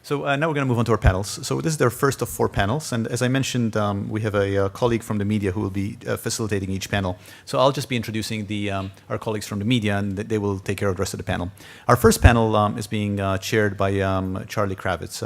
So now we're going to move on to our panels. So this is their first of 4 panels. And as I mentioned, we have a colleague from the media who will be facilitating each panel. So I'll just be introducing our colleagues from the media, and they will take care of the rest of the panel. Our first panel is being chaired by Charlie Kravetz.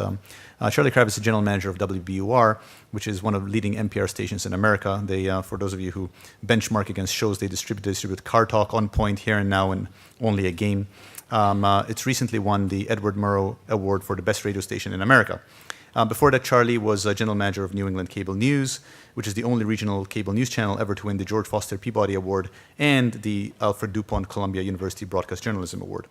Charlie Kravetz is the general manager of WBUR, which is one of the leading NPR stations in America. They, for those of you who benchmark against shows, they distribute Car Talk, On Point, Here and Now, and Only a Game. It's recently won the Edward Murrow Award for the best radio station in America. Before that, Charlie was general manager of New England Cable News, which is the only regional cable news channel ever to win the George Foster Peabody Award and the Alfred DuPont Columbia University Broadcast Journalism Award.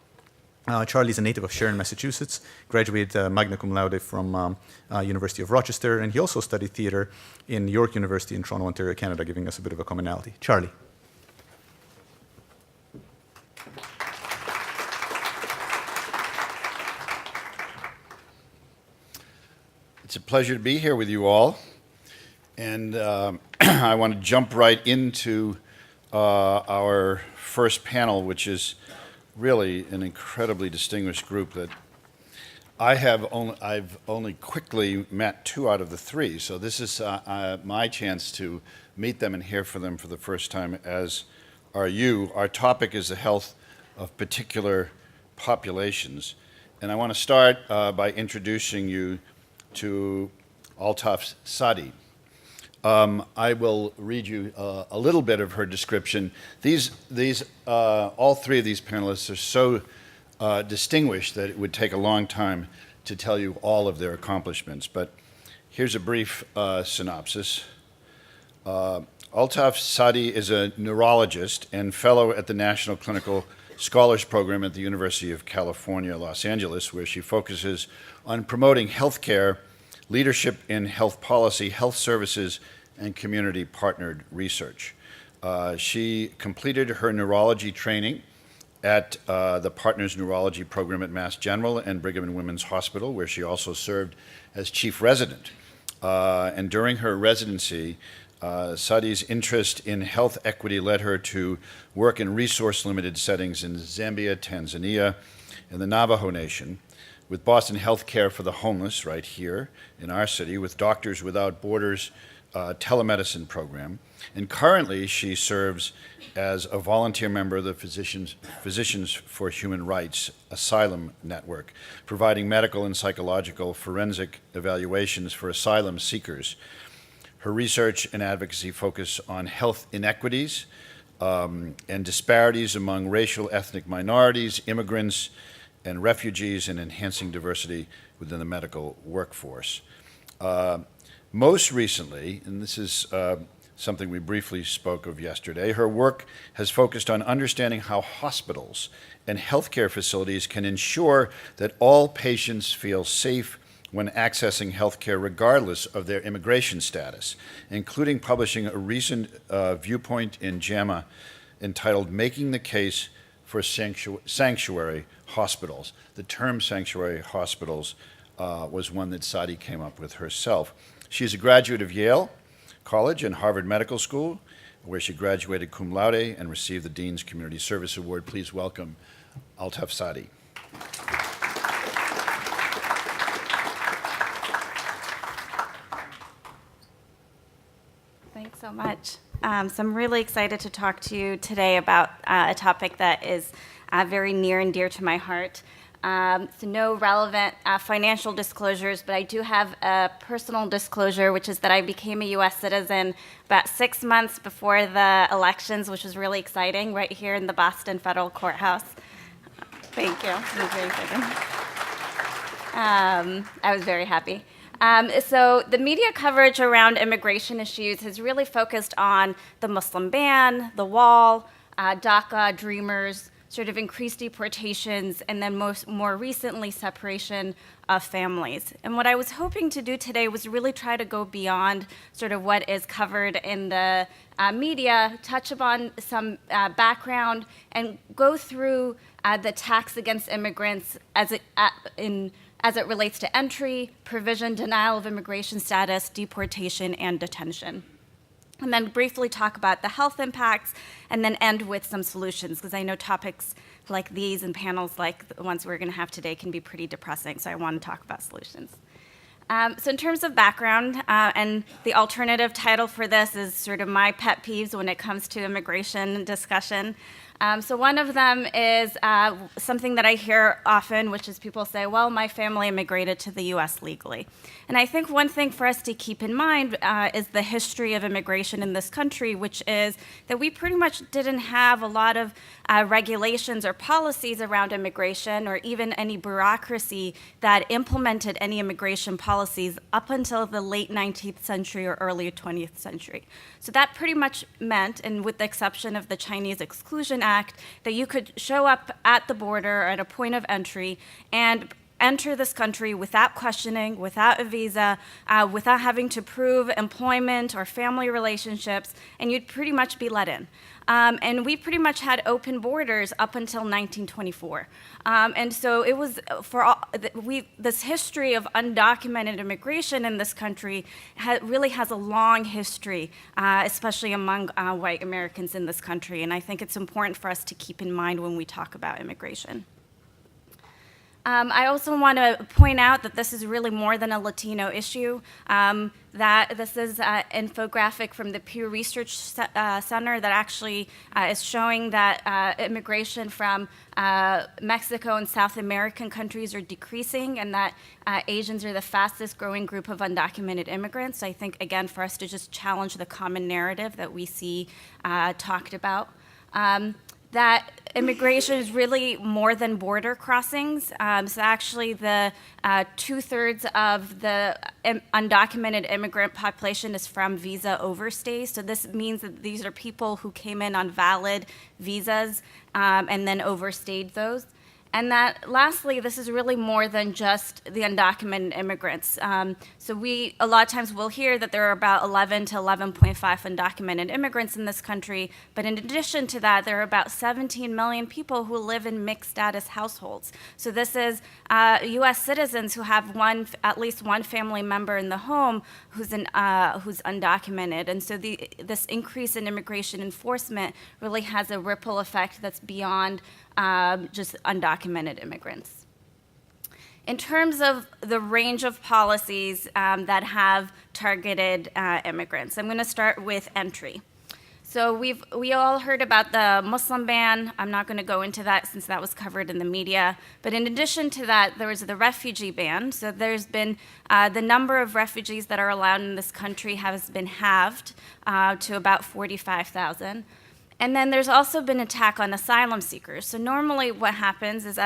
Charlie's a native of Sharon, Massachusetts, graduated magna cum laude from University of Rochester, and he also studied theater in York University in Toronto, Ontario, Canada, giving us a bit of a commonality. Charlie. It's a pleasure to be here with you all, and I want to jump right into our first panel, which is really an incredibly distinguished group that I've only quickly met 2 out of the 3, so this is my chance to meet them and hear from them for the first time, as are you. Our topic is the health of particular populations, and I want to start by introducing you to Altaf Saadi. I will read you a little bit of her description. All 3 of these panelists are so distinguished that it would take a long time to tell you all of their accomplishments, but here's a brief synopsis. Altaf Saadi is a neurologist and fellow at the National Clinical Scholars Program at the University of California, Los Angeles, where she focuses on promoting healthcare, leadership in health policy, health services, and community-partnered research. She completed her neurology training at the Partners Neurology Program at Mass General and Brigham and Women's Hospital, where she also served as chief resident. And during her residency, Saadi's interest in health equity led her to work in resource-limited settings in Zambia, Tanzania, and the Navajo Nation, with Boston Healthcare for the Homeless right here in our city, with Doctors Without Borders telemedicine program. And currently she serves as a volunteer member of the Physicians for Human Rights Asylum Network, providing medical and psychological forensic evaluations for asylum seekers. Her research and advocacy focus on health inequities and disparities among racial ethnic minorities, immigrants, and refugees, and enhancing diversity within the medical workforce. Most recently, and this is something we briefly spoke of yesterday, her work has focused on understanding how hospitals and healthcare facilities can ensure that all patients feel safe when accessing healthcare regardless of their immigration status, including publishing a recent viewpoint in JAMA entitled "Making the Case for Sanctuary Hospitals." The term sanctuary hospitals was one that Saadi came up with herself. She's a graduate of Yale College and Harvard Medical School, where she graduated cum laude and received the Dean's Community Service Award. Please welcome Altaf Saadi. Thanks so much. So I'm really excited to talk to you today about a topic that is very near and dear to my heart. So no relevant financial disclosures, but I do have a personal disclosure, which is that I became a U.S. citizen about 6 months before the elections, which was really exciting, right here in the Boston Federal Courthouse. Thank you. I'm very excited. I was very happy. So the media coverage around immigration issues has really focused on the Muslim ban, the wall, DACA, Dreamers, sort of increased deportations, and then more recently, separation of families. And what I was hoping to do today was really try to go beyond sort of what is covered in the media, touch upon some background, and go through the tax against immigrants as it relates to entry, provision, denial of immigration status, deportation, and detention. And then briefly talk about the health impacts, and then end with some solutions, because I know topics like these and panels like the ones we're going to have today can be pretty depressing, so I want to talk about solutions. So in terms of background, and the alternative title for this is sort of my pet peeves when it comes to immigration discussion. So one of them is something that I hear often, which is people say, well, my family immigrated to the US legally. And I think one thing for us to keep in mind is the history of immigration in this country, which is that we pretty much didn't have a lot of regulations or policies around immigration, or even any bureaucracy that implemented any immigration policies up until the late 19th century or early 20th century. So that pretty much meant, and with the exception of the Chinese Exclusion Act, that you could show up at the border or at a point of entry and enter this country without questioning, without a visa, without having to prove employment or family relationships, and you'd pretty much be let in. And we pretty much had open borders up until 1924. And so it was this history of undocumented immigration in this country really has a long history, especially among white Americans in this country. And I think it's important for us to keep in mind when we talk about immigration. I also want to point out that this is really more than a Latino issue, that this is an infographic from the Pew Research Center that actually is showing that immigration from Mexico and South American countries are decreasing, and that Asians are the fastest growing group of undocumented immigrants. So I think, again, for us to just challenge the common narrative that we see talked about. That immigration is really more than border crossings. So actually the 2/3 of the undocumented immigrant population is from visa overstays. So this means that these are people who came in on valid visas and then overstayed those. And that, lastly, this is really more than just the undocumented immigrants. So we, a lot of times, will hear that there are about 11 to 11.5 undocumented immigrants in this country, but in addition to that, there are about 17 million people who live in mixed status households. So this is U.S. citizens who have at least one family member in the home who's undocumented. And so this increase in immigration enforcement really has a ripple effect that's beyond just undocumented immigrants. In terms of the range of policies that have targeted immigrants, I'm going to start with entry. So we all heard about the Muslim ban. I'm not going to go into that since that was covered in the media. But in addition to that, there was the refugee ban. So there's been the number of refugees that are allowed in this country has been halved to about 45,000. And then there's also been attack on asylum seekers. So normally what happens is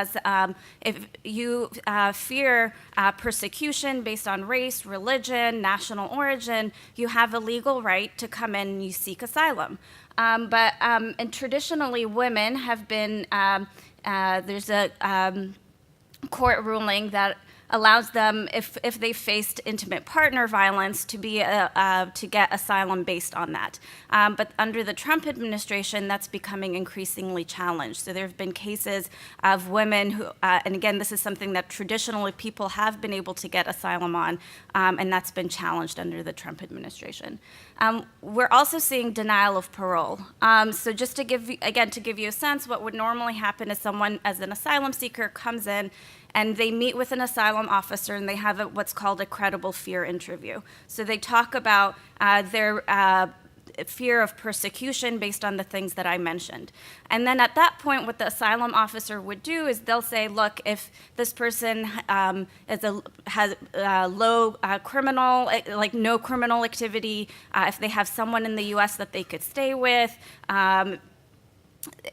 if you fear persecution based on race, religion, national origin, you have a legal right to come in and you seek asylum. And traditionally women have been, there's a court ruling that allows them, if they faced intimate partner violence, to get asylum based on that. But under the Trump administration, that's becoming increasingly challenged. So there have been cases of women who, and again, this is something that traditionally people have been able to get asylum on, and that's been challenged under the Trump administration. We're also seeing denial of parole. So just to give you a sense, what would normally happen is someone, as an asylum seeker, comes in and they meet with an asylum officer and they have what's called a credible fear interview. So they talk about their fear of persecution based on the things that I mentioned. And then at that point, what the asylum officer would do is they'll say, look, if this person has low criminal, like no criminal activity, if they have someone in the US that they could stay with,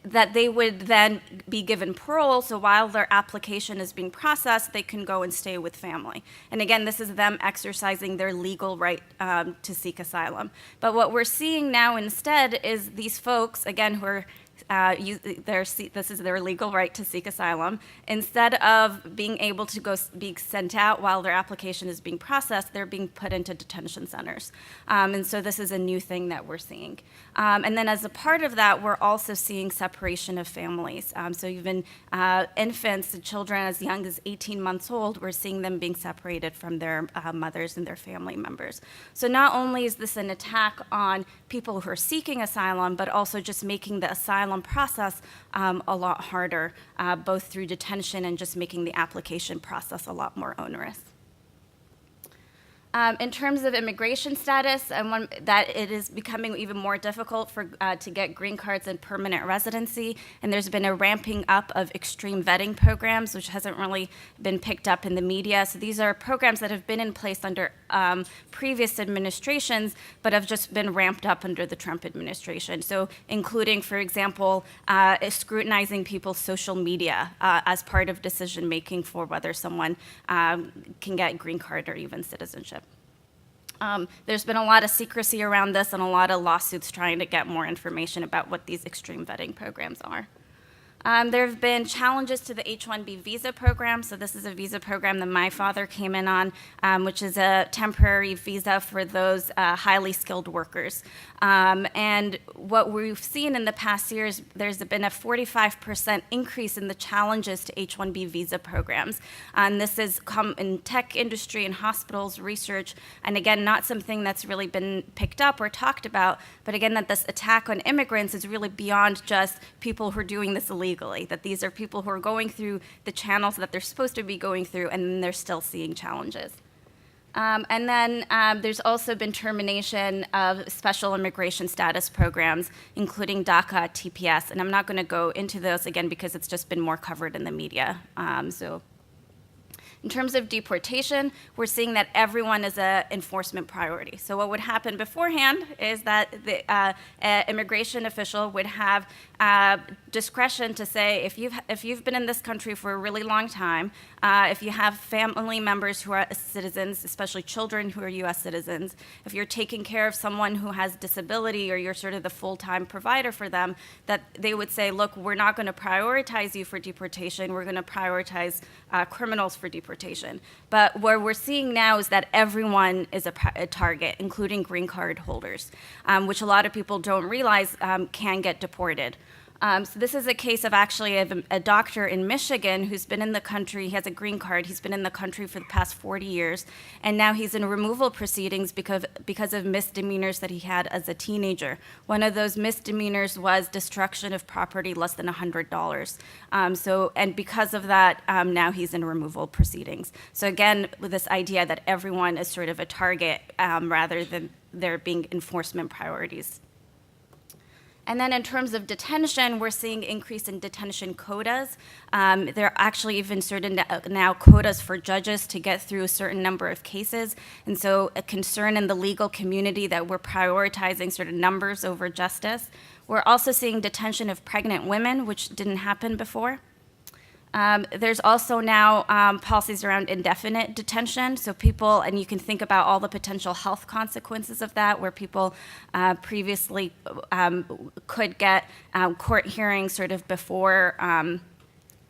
that they would then be given parole, so while their application is being processed, they can go and stay with family. And again, this is them exercising their legal right to seek asylum. But what we're seeing now instead is these folks, again, who are this is their legal right to seek asylum. Instead of being able to go be sent out while their application is being processed, they're being put into detention centers. And so this is a new thing that we're seeing. And then as a part of that, we're also seeing separation of families. So even infants, children as young as 18 months old, we're seeing them being separated from their mothers and their family members. So not only is this an attack on people who are seeking asylum, but also just making the asylum asylum process a lot harder, both through detention and just making the application process a lot more onerous. In terms of immigration status, that it is becoming even more difficult to get green cards and permanent residency, and there's been a ramping up of extreme vetting programs, which hasn't really been picked up in the media. So these are programs that have been in place under previous administrations, but have just been ramped up under the Trump administration. So including, for example, scrutinizing people's social media as part of decision making for whether someone can get green card or even citizenship. There's been a lot of secrecy around this and a lot of lawsuits trying to get more information about what these extreme vetting programs are. There have been challenges to the H-1B visa program. So this is a visa program that my father came in on, which is a temporary visa for those highly skilled workers. And what we've seen in the past years, there's been a 45% increase in the challenges to H-1B visa programs. And this has come in tech industry and hospitals, research, and again, not something that's really been picked up or talked about, but again, that this attack on immigrants is really beyond just people who are doing this illegally, that these are people who are going through the channels that they're supposed to be going through, and then they're still seeing challenges. And then there's also been termination of special immigration status programs, including DACA, TPS, and I'm not going to go into those again because it's just been more covered in the media. In terms of deportation, we're seeing that everyone is an enforcement priority. So what would happen beforehand is that the immigration official would have discretion to say, if you've been in this country for a really long time, if you have family members who are citizens, especially children who are U.S. citizens, if you're taking care of someone who has disability or you're sort of the full-time provider for them, that they would say, look, we're not going to prioritize you for deportation, we're going to prioritize criminals for deportation. But what we're seeing now is that everyone is a target, including green card holders, which a lot of people don't realize can get deported. So this is a case of actually a doctor in Michigan who's been in the country, he has a green card, he's been in the country for the past 40 years, and now he's in removal proceedings because of misdemeanors that he had as a teenager. One of those misdemeanors was destruction of property less than $100. And because of that, now he's in removal proceedings. So again, with this idea that everyone is sort of a target rather than there being enforcement priorities. And then in terms of detention, we're seeing increase in detention quotas. There are actually even certain now quotas for judges to get through a certain number of cases. And so a concern in the legal community that we're prioritizing sort of numbers over justice. We're also seeing detention of pregnant women, which didn't happen before. There's also now policies around indefinite detention. So people, and you can think about all the potential health consequences of that, where people previously could get court hearings sort of before,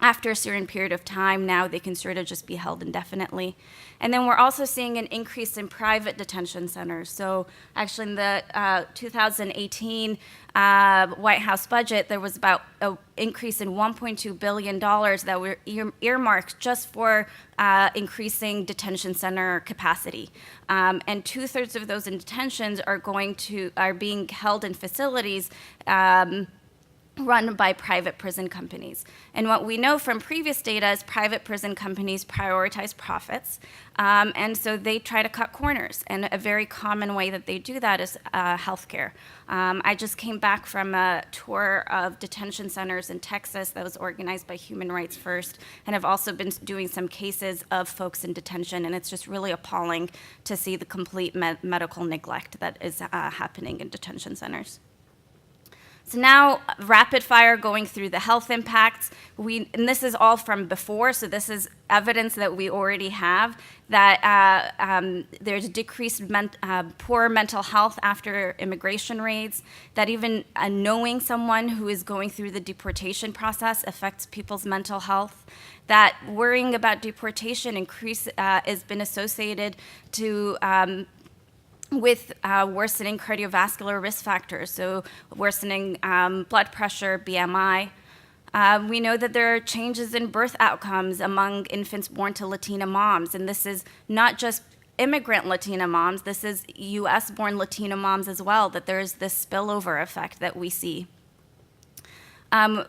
after a certain period of time. Now they can sort of just be held indefinitely. And then we're also seeing an increase in private detention centers. So actually in the 2018 White House budget, there was about an increase in $1.2 billion that were earmarked just for increasing detention center capacity. And 2/3 of those in detentions are being held in facilities run by private prison companies. And what we know from previous data is private prison companies prioritize profits, and so they try to cut corners. And a very common way that they do that is healthcare. I just came back from a tour of detention centers in Texas that was organized by Human Rights First, and have also been doing some cases of folks in detention, and it's just really appalling to see the complete medical neglect that is happening in detention centers. So now, rapid fire going through the health impacts. And this is all from before, so this is evidence that we already have, that there's decreased poor mental health after immigration raids, that even knowing someone who is going through the deportation process affects people's mental health, that worrying about deportation has been associated to with worsening cardiovascular risk factors, so worsening blood pressure, BMI. We know that there are changes in birth outcomes among infants born to Latina moms, and this is not just immigrant Latina moms, this is US-born Latina moms as well, that there is this spillover effect that we see.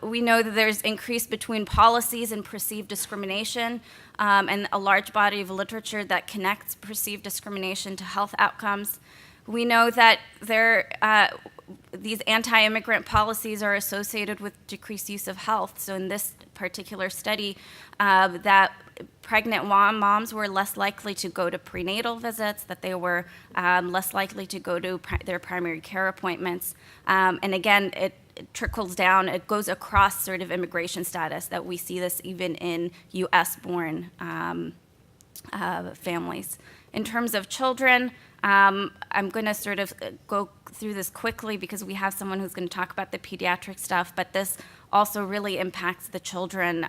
We know that there's increase between policies and perceived discrimination, and a large body of literature that connects perceived discrimination to health outcomes. We know that these anti-immigrant policies are associated with decreased use of health. So in this particular study, that pregnant moms were less likely to go to prenatal visits, that they were less likely to go to their primary care appointments. And again, it trickles down, it goes across sort of immigration status, that we see this even in US-born families. In terms of children, I'm going to sort of go through this quickly because we have someone who's going to talk about the pediatric stuff, but this also really impacts the children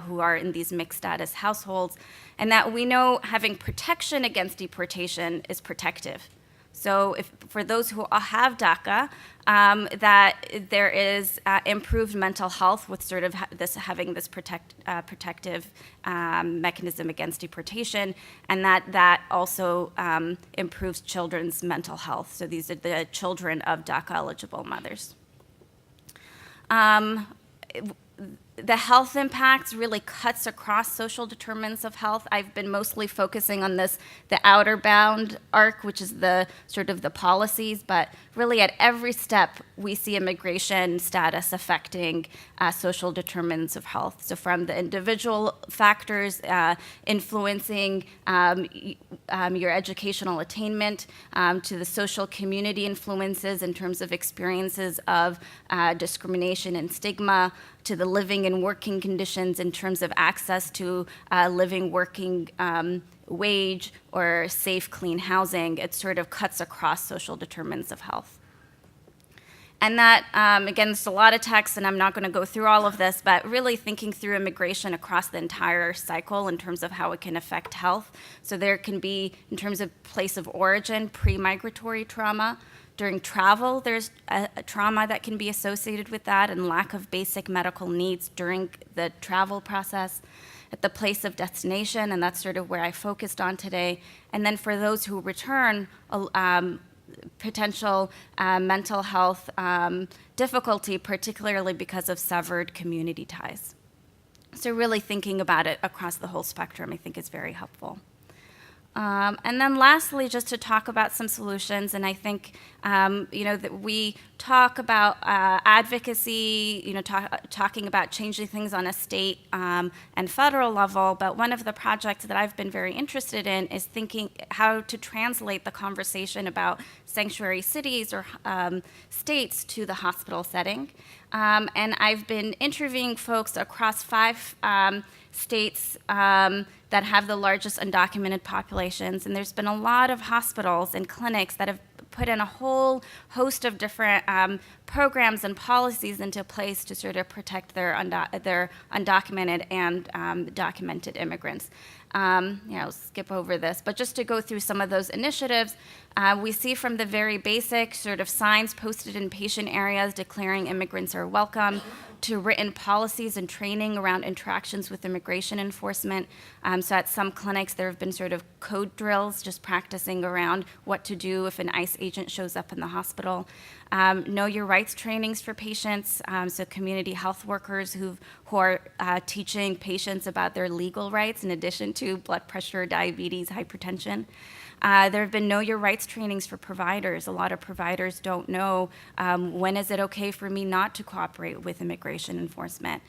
who are in these mixed status households, and that we know having protection against deportation is protective. So for those who have DACA, that there is improved mental health with sort of having this protective mechanism against deportation, and that also improves children's mental health. So these are the children of DACA-eligible mothers. The health impacts really cuts across social determinants of health. I've been mostly focusing on the outer bound arc, which is the sort of the policies, but really at every step we see immigration status affecting social determinants of health. So from the individual factors influencing your educational attainment, to the social community influences in terms of experiences of discrimination and stigma, to the living and working conditions in terms of access to living, working wage or safe, clean housing. It sort of cuts across social determinants of health. And that, again, there's a lot of text, and I'm not going to go through all of this, but really thinking through immigration across the entire cycle in terms of how it can affect health. So there can be, in terms of place of origin, pre-migratory trauma. During travel, there's a trauma that can be associated with that and lack of basic medical needs during the travel process. At the place of destination, and that's sort of where I focused on today. And then for those who return, potential mental health difficulty, particularly because of severed community ties. So really thinking about it across the whole spectrum, I think, is very helpful. And then lastly, just to talk about some solutions, and I think, that we talk about advocacy, talking about changing things on a state and federal level, but one of the projects that I've been very interested in is thinking how to translate the conversation about sanctuary cities or states to the hospital setting. And I've been interviewing folks across 5 states that have the largest undocumented populations, and there's been a lot of hospitals and clinics that have put in a whole host of different programs and policies into place to sort of protect their undocumented and documented immigrants. I'll skip over this, but just to go through some of those initiatives, we see from the very basic sort of signs posted in patient areas declaring immigrants are welcome, to written policies and training around interactions with immigration enforcement. So at some clinics, there have been sort of code drills, just practicing around what to do if an ICE agent shows up in the hospital. Know your rights trainings for patients, so community health workers who are teaching patients about their legal rights in addition to blood pressure, diabetes, hypertension. There have been know your rights trainings for providers. A lot of providers don't know when is it okay for me not to cooperate with immigration enforcement.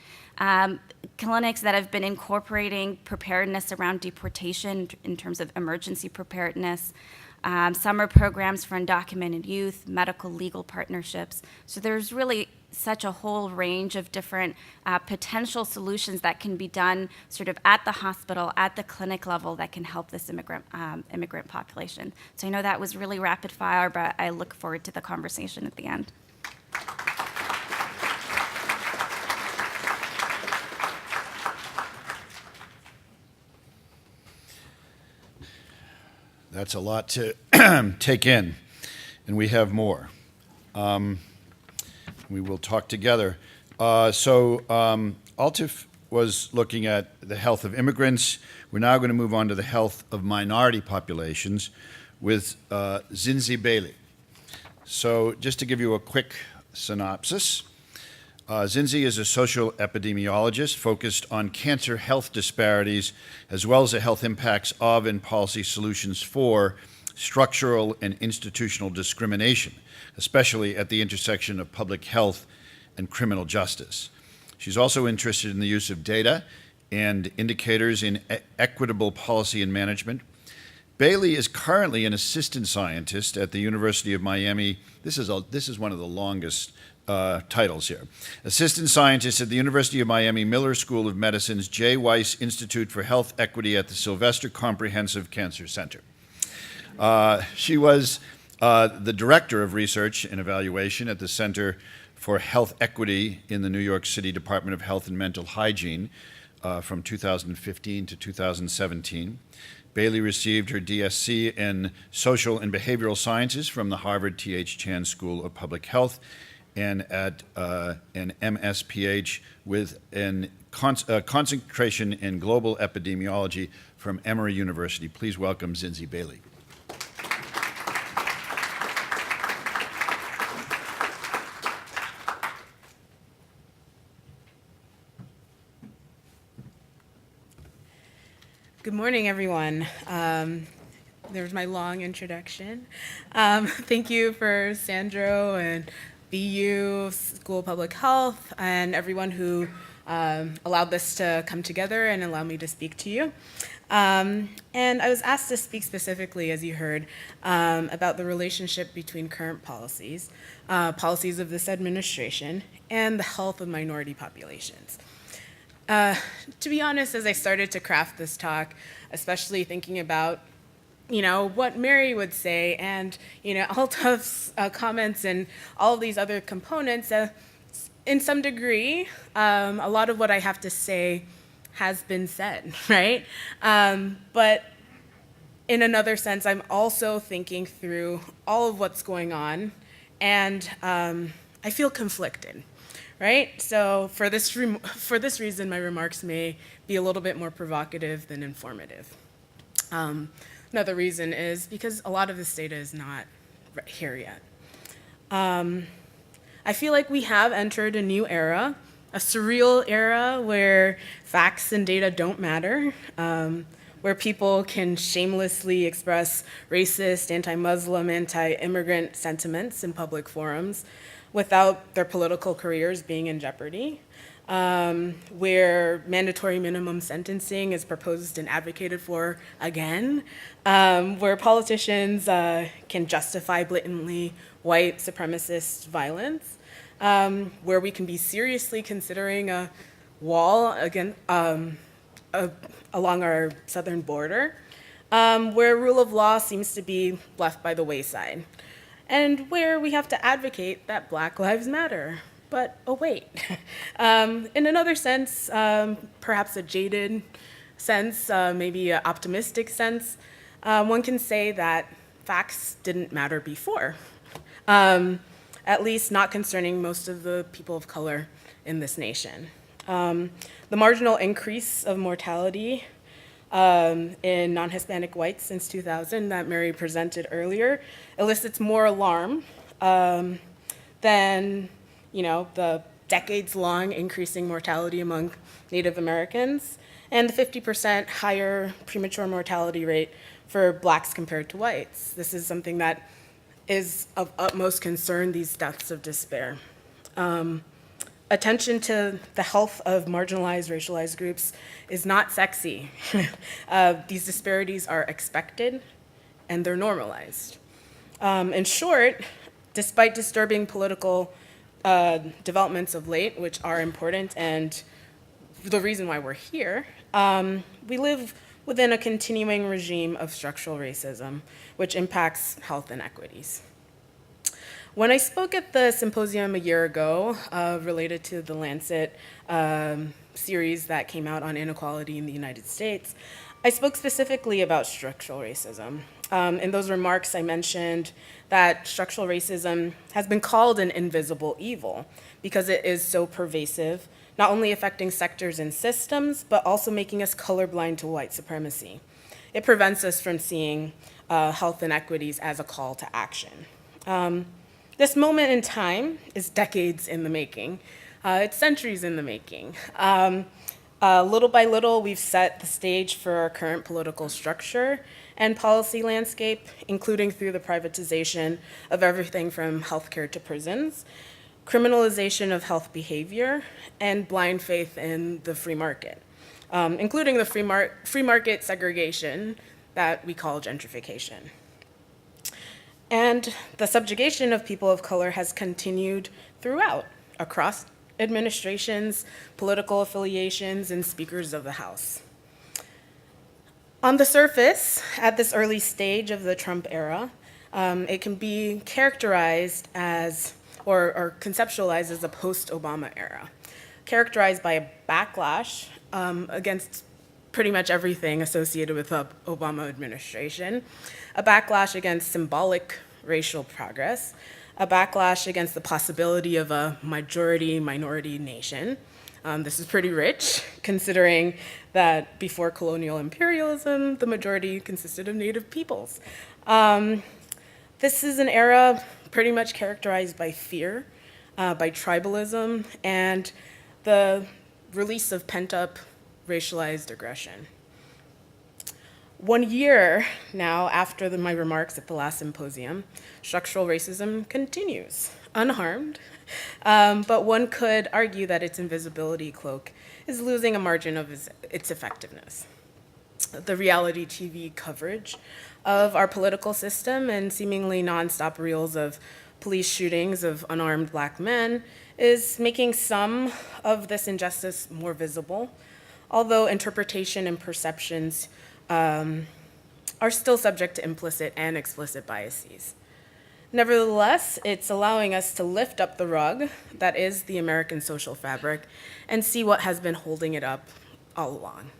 Clinics that have been incorporating preparedness around deportation in terms of emergency preparedness. Summer programs for undocumented youth, medical legal partnerships. So there's really such a whole range of different potential solutions that can be done sort of at the hospital, at the clinic level, that can help this immigrant population. So I know that was really rapid fire, but I look forward to the conversation at the end. That's a lot to take in, and we have more. We will talk together. Altaf was looking at the health of immigrants. We're now going to move on to the health of minority populations with Zinzi Bailey. So just to give you a quick synopsis, Zinzi is a social epidemiologist focused on cancer health disparities, as well as the health impacts of and policy solutions for structural and institutional discrimination, especially at the intersection of public health and criminal justice. She's also interested in the use of data and indicators in equitable policy and management. Bailey is currently an assistant scientist at the University of Miami. This is one of the longest titles here. Assistant scientist at the University of Miami Miller School of Medicine's J. Weiss Institute for Health Equity at the Sylvester Comprehensive Cancer Center. She was the director of research and evaluation at the Center for Health Equity in the New York City Department of Health and Mental Hygiene from 2015 to 2017. Bailey received her DSc in Social and Behavioral Sciences from the Harvard T.H. Chan School of Public Health and at an MSPH with a concentration in global epidemiology from Emory University. Please welcome Zinzi Bailey. Good morning, everyone. There's my long introduction. Thank you for Sandro and BU, School of Public Health, and everyone who allowed this to come together and allow me to speak to you. And I was asked to speak specifically, as you heard, about the relationship between current policies, policies of this administration, and the health of minority populations. To be honest, as I started to craft this talk, especially thinking about, what Mary would say and, Altaf's comments and all of these other components, in some degree, a lot of what I have to say has been said, right? But in another sense, I'm also thinking through all of what's going on, and I feel conflicted. Right? So for this reason, my remarks may be a little bit more provocative than informative. Another reason is because a lot of this data is not here yet. I feel like we have entered a new era, a surreal era where facts and data don't matter, where people can shamelessly express racist, anti-Muslim, anti-immigrant sentiments in public forums, without their political careers being in jeopardy, where mandatory minimum sentencing is proposed and advocated for again, where politicians can justify blatantly white supremacist violence, where we can be seriously considering a wall along our southern border, where rule of law seems to be left by the wayside, and where we have to advocate that Black Lives Matter. But oh wait, in another sense, perhaps a jaded sense, maybe an optimistic sense, one can say that facts didn't matter before, at least not concerning most of the people of color in this nation. The marginal increase of mortality in non-Hispanic whites since 2000 that Mary presented earlier elicits more alarm than the decades-long increasing mortality among Native Americans and the 50% higher premature mortality rate for Blacks compared to whites. This is something that is of utmost concern, these deaths of despair. Attention to the health of marginalized, racialized groups is not sexy. These disparities are expected and they're normalized. In short, despite disturbing political developments of late, which are important and the reason why we're here, we live within a continuing regime of structural racism, which impacts health inequities. When I spoke at the symposium a year ago related to the Lancet series that came out on inequality in the United States, I spoke specifically about structural racism. In those remarks, I mentioned that structural racism has been called an invisible evil because it is so pervasive, not only affecting sectors and systems, but also making us colorblind to white supremacy. It prevents us from seeing health inequities as a call to action. This moment in time is decades in the making. It's centuries in the making. Little by little, we've set the stage for our current political structure and policy landscape, including through the privatization of everything from healthcare to prisons, criminalization of health behavior, and blind faith in the free market, including the free market segregation that we call gentrification. And the subjugation of people of color has continued throughout, across administrations, political affiliations, and speakers of the House. On the surface, at this early stage of the Trump era, it can be characterized as, or conceptualized as a post-Obama era, characterized by a backlash against pretty much everything associated with the Obama administration, a backlash against symbolic racial progress, a backlash against the possibility of a majority-minority nation. This is pretty rich, considering that before colonial imperialism, the majority consisted of native peoples. This is an era pretty much characterized by fear, by tribalism, and the release of pent-up racialized aggression. 1 year now after my remarks at the last symposium, structural racism continues, unharmed, but one could argue that its invisibility cloak is losing a margin of its effectiveness. The reality TV coverage of our political system and seemingly nonstop reels of police shootings of unarmed Black men is making some of this injustice more visible, although interpretation and perceptions are still subject to implicit and explicit biases. Nevertheless, it's allowing us to lift up the rug that is the American social fabric and see what has been holding it up all along.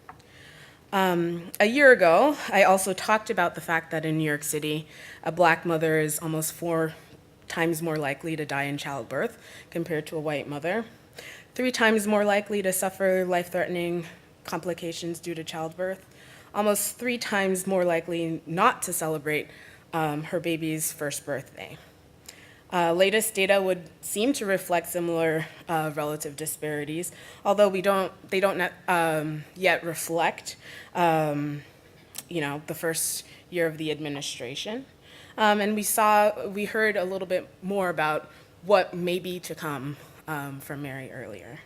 A year ago, I also talked about the fact that in New York City, a Black mother is almost 4 times more likely to die in childbirth compared to a white mother, 3 times more likely to suffer life-threatening complications due to childbirth, almost 3 times more likely not to celebrate her baby's first birthday. Latest data would seem to reflect similar relative disparities, although they don't yet reflect, the first year of the administration. And we heard a little bit more about what may be to come from Mary earlier.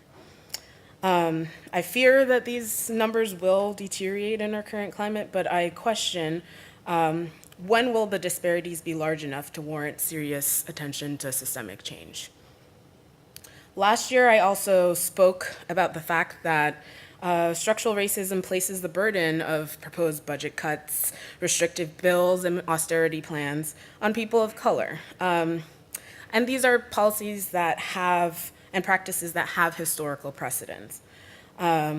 I fear that these numbers will deteriorate in our current climate, but I question when will the disparities be large enough to warrant serious attention to systemic change? Last year, I also spoke about the fact that structural racism places the burden of proposed budget cuts, restrictive bills, and austerity plans on people of color. And these are policies that have, and practices that have historical precedents.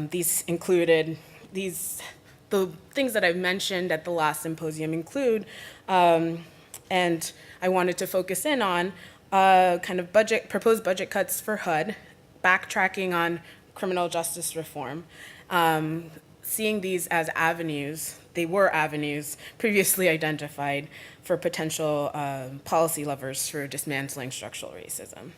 These included, the things that I've mentioned at the last symposium include, and I wanted to focus in on, kind of proposed budget cuts for HUD, backtracking on criminal justice reform, seeing these as avenues, they were avenues previously identified for potential policy levers for dismantling structural racism.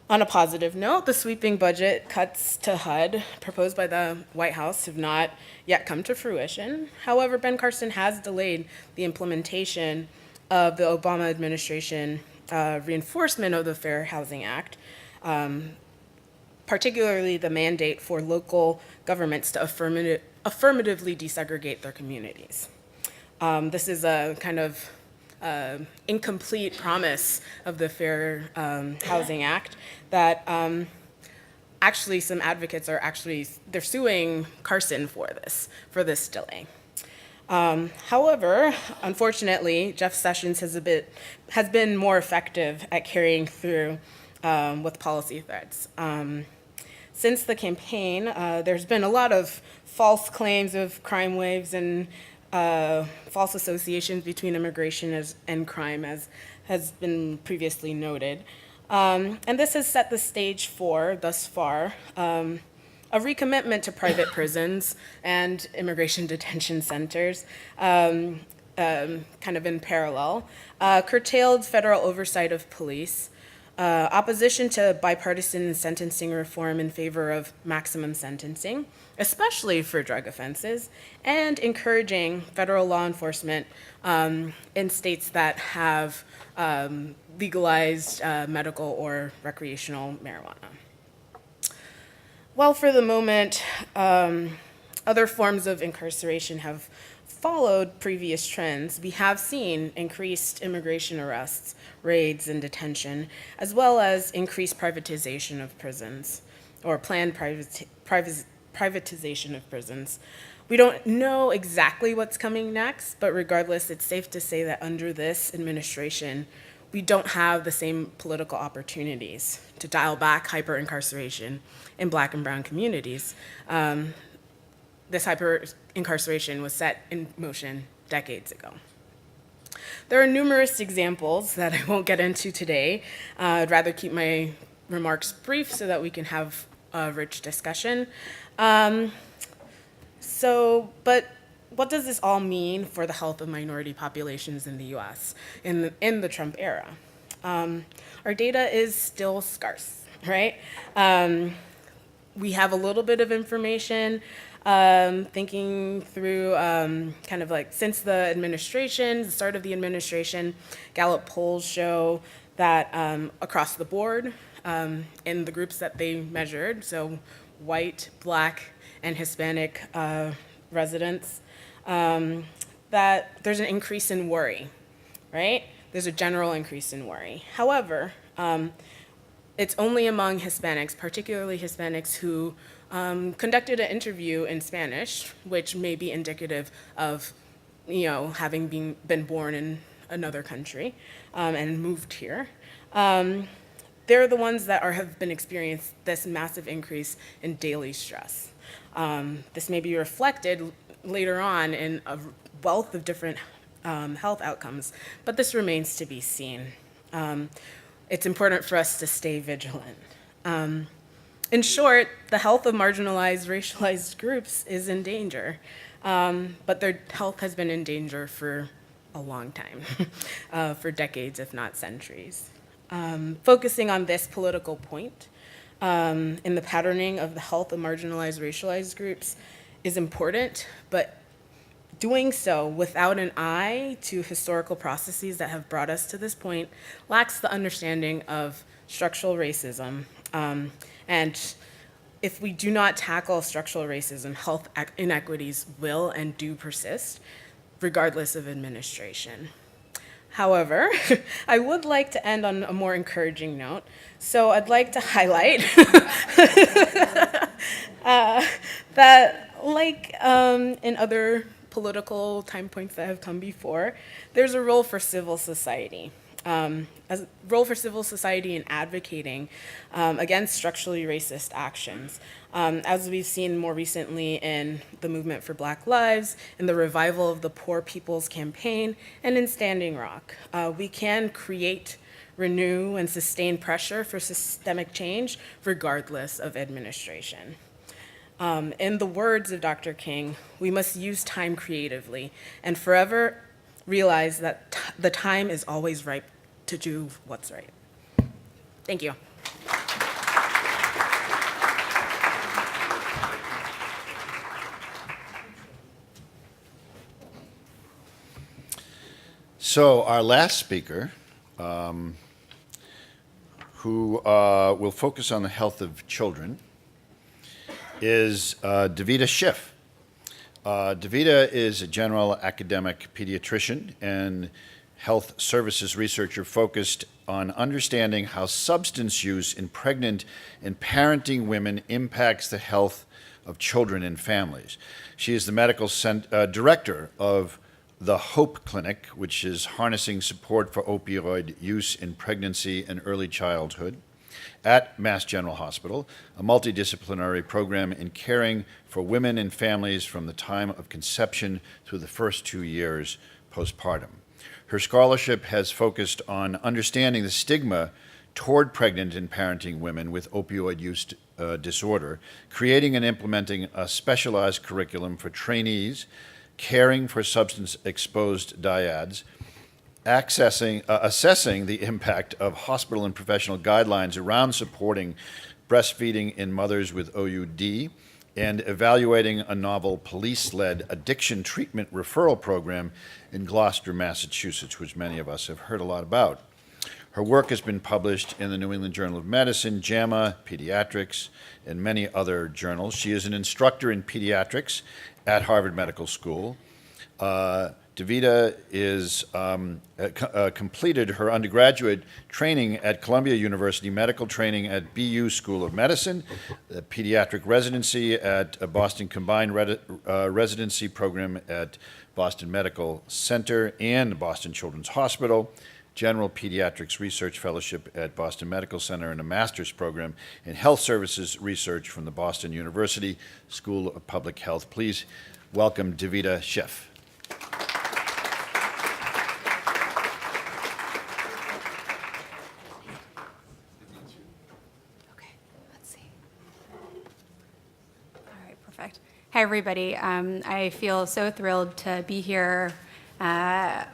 On a positive note, the sweeping budget cuts to HUD proposed by the White House have not yet come to fruition. However, Ben Carson has delayed the implementation of the Obama administration reinforcement of the Fair Housing Act, particularly the mandate for local governments to affirmatively desegregate their communities. This is a kind of incomplete promise of the Fair Housing Act that actually some advocates are they're suing Carson for this delay. However, unfortunately, Jeff Sessions has been more effective at carrying through with policy threats. Since the campaign, there's been a lot of false claims of crime waves and false associations between immigration and crime, as has been previously noted. And this has set the stage for, thus far, a recommitment to private prisons and immigration detention centers, kind of in parallel, curtailed federal oversight of police, opposition to bipartisan sentencing reform in favor of maximum sentencing, especially for drug offenses, and encouraging federal law enforcement in states that have legalized medical or recreational marijuana. Well, for the moment, other forms of incarceration have followed previous trends. We have seen increased immigration arrests, raids, and detention, as well as increased privatization of prisons, or planned privatization of prisons. We don't know exactly what's coming next, but regardless, it's safe to say that under this administration, we don't have the same political opportunities to dial back hyper-incarceration in Black and brown communities. This hyper-incarceration was set in motion decades ago. There are numerous examples that I won't get into today. I'd rather keep my remarks brief so that we can have a rich discussion. But what does this all mean for the health of minority populations in the US in the Trump era? Our data is still scarce, right? We have a little bit of information, thinking through kind of like since the administration, the start of the administration, Gallup polls show that across the board, in the groups that they measured, so white, Black, and Hispanic residents, that there's an increase in worry, right? There's a general increase in worry. However, it's only among Hispanics, particularly Hispanics who conducted an interview in Spanish, which may be indicative of, having been born in another country and moved here. They're the ones that have been experiencing this massive increase in daily stress. This may be reflected later on in a wealth of different health outcomes, but this remains to be seen. It's important for us to stay vigilant. In short, the health of marginalized, racialized groups is in danger, but their health has been in danger for a long time, for decades, if not centuries. Focusing on this political point in the patterning of the health of marginalized, racialized groups is important, but doing so without an eye to historical processes that have brought us to this point lacks the understanding of structural racism. And if we do not tackle structural racism, health inequities will and do persist, regardless of administration. However, I would like to end on a more encouraging note. So I'd like to highlight that, like in other political time points that have come before, there's a role for civil society. As a role for civil society in advocating against structurally racist actions, as we've seen more recently in the movement for Black Lives, in the revival of the Poor People's Campaign, and in Standing Rock. We can create, renew, and sustain pressure for systemic change regardless of administration. In the words of Dr. King, we must use time creatively and forever realize that the time is always ripe to do what's right. Thank you. So our last speaker, who will focus on the health of children, is Davida Schiff. Davida is a general academic pediatrician and health services researcher focused on understanding how substance use in pregnant and parenting women impacts the health of children and families. She is the medical director of the HOPE Clinic, which is harnessing support for opioid use in pregnancy and early childhood, at Mass General Hospital, a multidisciplinary program in caring for women and families from the time of conception through the first 2 years postpartum. Her scholarship has focused on understanding the stigma toward pregnant and parenting women with opioid use disorder, creating and implementing a specialized curriculum for trainees, caring for substance-exposed dyads, assessing the impact of hospital and professional guidelines around supporting breastfeeding in mothers with OUD, and evaluating a novel police-led addiction treatment referral program in Gloucester, Massachusetts, which many of us have heard a lot about. Her work has been published in the New England Journal of Medicine, JAMA, Pediatrics, and many other journals. She is an instructor in pediatrics at Harvard Medical School. Davida is completed her undergraduate training at Columbia University, medical training at BU School of Medicine, the pediatric residency at a Boston Combined Residency Program at Boston Medical Center and Boston Children's Hospital, General Pediatrics Research Fellowship at Boston Medical Center, and a master's program in health services research from the Boston University School of Public Health. Please welcome Davida Schiff. Hi, everybody. I feel so thrilled to be here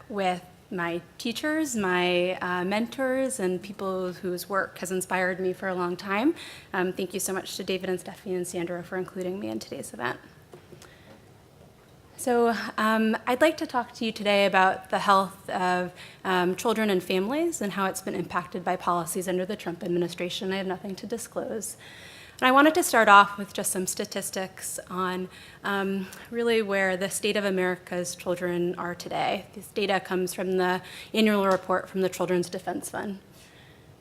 with my teachers, my mentors, and people whose work has inspired me for a long time. Thank you so much to David and Stephanie and Sandra for including me in today's event. So I'd like to talk to you today about the health of children and families and how it's been impacted by policies under the Trump administration. I have nothing to disclose. And I wanted to start off with just some statistics on really where the state of America's children are today. This data comes from the annual report from the Children's Defense Fund.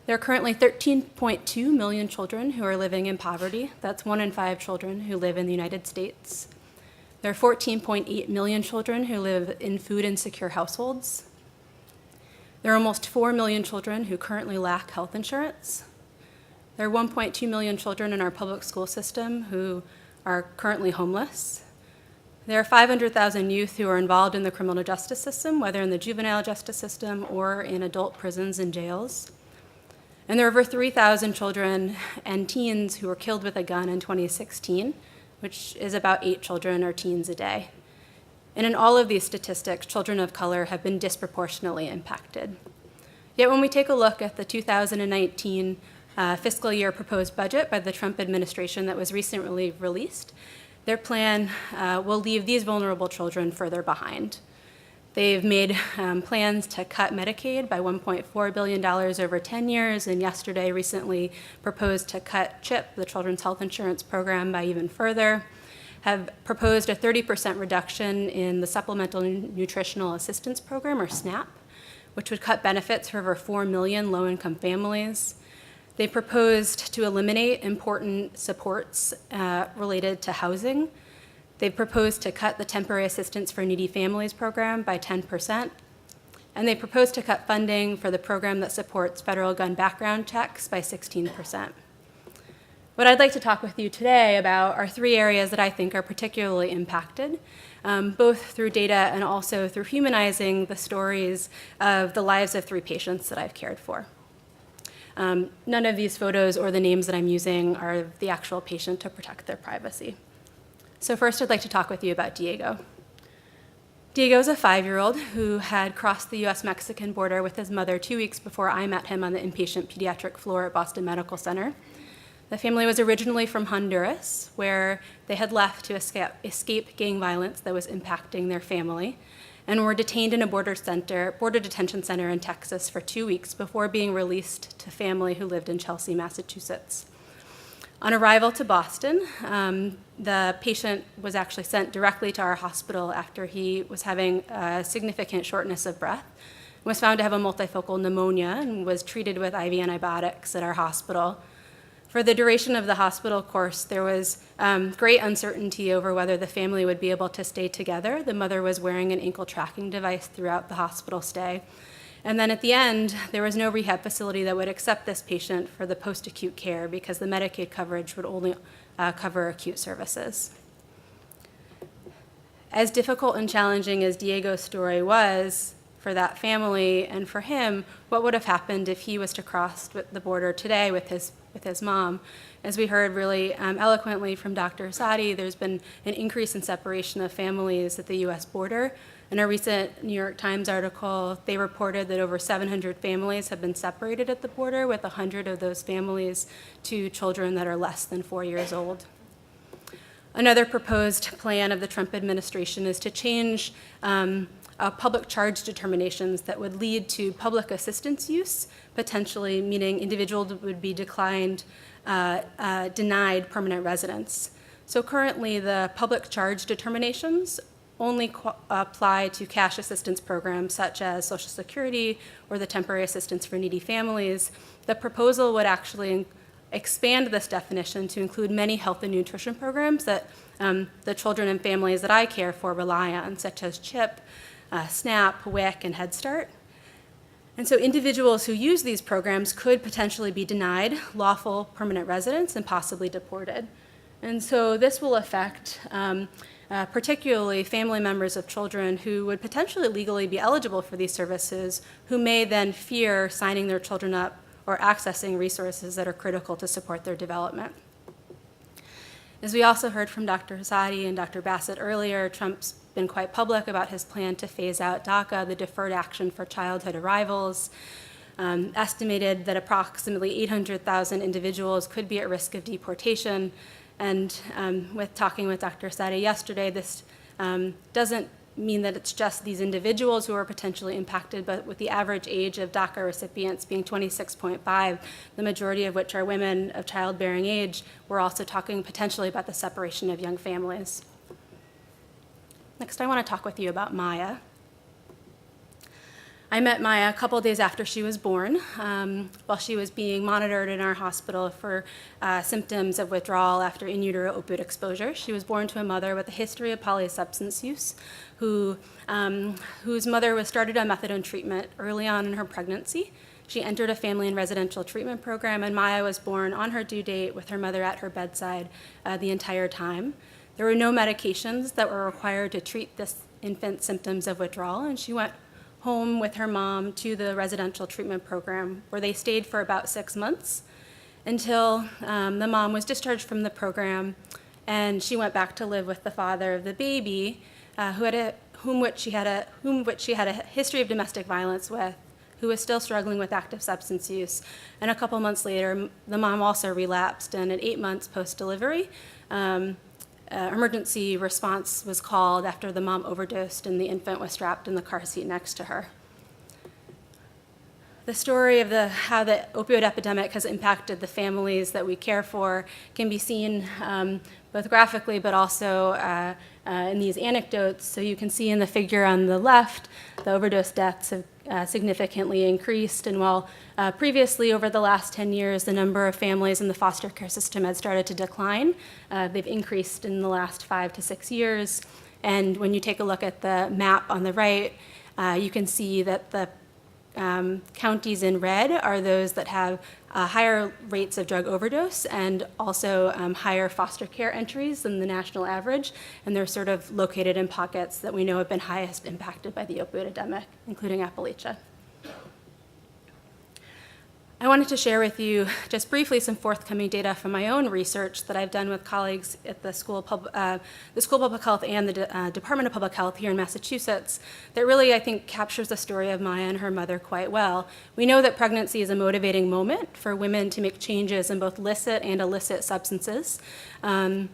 There are currently 13.2 million children who are living in poverty. That's 1 in 5 children who live in the United States. There are 14.8 million children who live in food insecure households. There are almost 4 million children who currently lack health insurance. There are 1.2 million children in our public school system who are currently homeless. There are 500,000 youth who are involved in the criminal justice system, whether in the juvenile justice system or in adult prisons and jails. And there are over 3,000 children and teens who were killed with a gun in 2016, which is about 8 children or teens a day. And in all of these statistics, children of color have been disproportionately impacted. Yet when we take a look at the 2019 fiscal year proposed budget by the Trump administration that was recently released, their plan will leave these vulnerable children further behind. They've made plans to cut Medicaid by $1.4 billion over 10 years, and recently proposed to cut CHIP, the Children's Health Insurance Program, by even further, have proposed a 30% reduction in the Supplemental Nutritional Assistance Program, or SNAP, which would cut benefits for over 4 million low-income families. They proposed to eliminate important supports related to housing. They proposed to cut the Temporary Assistance for Needy Families program by 10%. And they proposed to cut funding for the program that supports federal gun background checks by 16%. What I'd like to talk with you today about are 3 areas that I think are particularly impacted, both through data and also through humanizing the stories of the lives of 3 patients that I've cared for. None of these photos or the names that I'm using are the actual patient to protect their privacy. So first, I'd like to talk with you about Diego. Diego is a 5-year-old who had crossed the US-Mexican border with his mother 2 weeks before I met him on the inpatient pediatric floor at Boston Medical Center. The family was originally from Honduras, where they had left to escape gang violence that was impacting their family, and were detained in a border detention center in Texas for 2 weeks before being released to family who lived in Chelsea, Massachusetts. On arrival to Boston, the patient was actually sent directly to our hospital after he was having a significant shortness of breath, was found to have a multifocal pneumonia, and was treated with IV antibiotics at our hospital. For the duration of the hospital course, there was great uncertainty over whether the family would be able to stay together. The mother was wearing an ankle tracking device throughout the hospital stay. And then at the end, there was no rehab facility that would accept this patient for the post-acute care because the Medicaid coverage would only cover acute services. As difficult and challenging as Diego's story was for that family and for him, what would have happened if he was to cross the border today with his mom? As we heard really eloquently from Dr. Saadi, there's been an increase in separation of families at the US border. In a recent New York Times article, they reported that over 700 families have been separated at the border, with 100 of those families to children that are less than 4 years old. Another proposed plan of the Trump administration is to change public charge determinations that would lead to public assistance use, potentially meaning individuals would be denied permanent residence. So currently, the public charge determinations only apply to cash assistance programs such as Social Security or the temporary assistance for needy families. The proposal would actually expand this definition to include many health and nutrition programs that the children and families that I care for rely on, such as CHIP, SNAP, WIC, and Head Start. And so individuals who use these programs could potentially be denied lawful permanent residence and possibly deported. And so this will affect particularly family members of children who would potentially legally be eligible for these services, who may then fear signing their children up or accessing resources that are critical to support their development. As we also heard from Dr. Saadi and Dr. Bassett earlier, Trump's been quite public about his plan to phase out DACA, the Deferred Action for Childhood Arrivals, estimated that approximately 800,000 individuals could be at risk of deportation. And with talking with Dr. Saadi yesterday, this doesn't mean that it's just these individuals who are potentially impacted, but with the average age of DACA recipients being 26.5, the majority of which are women of childbearing age, we're also talking potentially about the separation of young families. Next, I want to talk with you about Maya. I met Maya a couple days after she was born, while she was being monitored in our hospital for symptoms of withdrawal after in utero opioid exposure. She was born to a mother with a history of polysubstance use, whose mother was started on methadone treatment early on in her pregnancy. She entered a family and residential treatment program, and Maya was born on her due date with her mother at her bedside the entire time. There were no medications that were required to treat this infant's symptoms of withdrawal, and she went home with her mom to the residential treatment program, where they stayed for about 6 months until the mom was discharged from the program, and she went back to live with the father of the baby, whom she had a history of domestic violence with, who was still struggling with active substance use. And a couple months later, the mom also relapsed, and at 8 months post-delivery, emergency response was called after the mom overdosed and the infant was strapped in the car seat next to her. The story of how the opioid epidemic has impacted the families that we care for can be seen both graphically but also in these anecdotes. So you can see in the figure on the left, the overdose deaths have significantly increased, and while previously over the last 10 years the number of families in the foster care system had started to decline, they've increased in the last 5 to 6 years. And when you take a look at the map on the right, you can see that the counties in red are those that have higher rates of drug overdose and also higher foster care entries than the national average, and they're sort of located in pockets that we know have been highest impacted by the opioid epidemic, including Appalachia. I wanted to share with you just briefly some forthcoming data from my own research that I've done with colleagues at the School of Public Health and the Department of Public Health here in Massachusetts that really, I think, captures the story of Maya and her mother quite well. We know that pregnancy is a motivating moment for women to make changes in both licit and illicit substances. And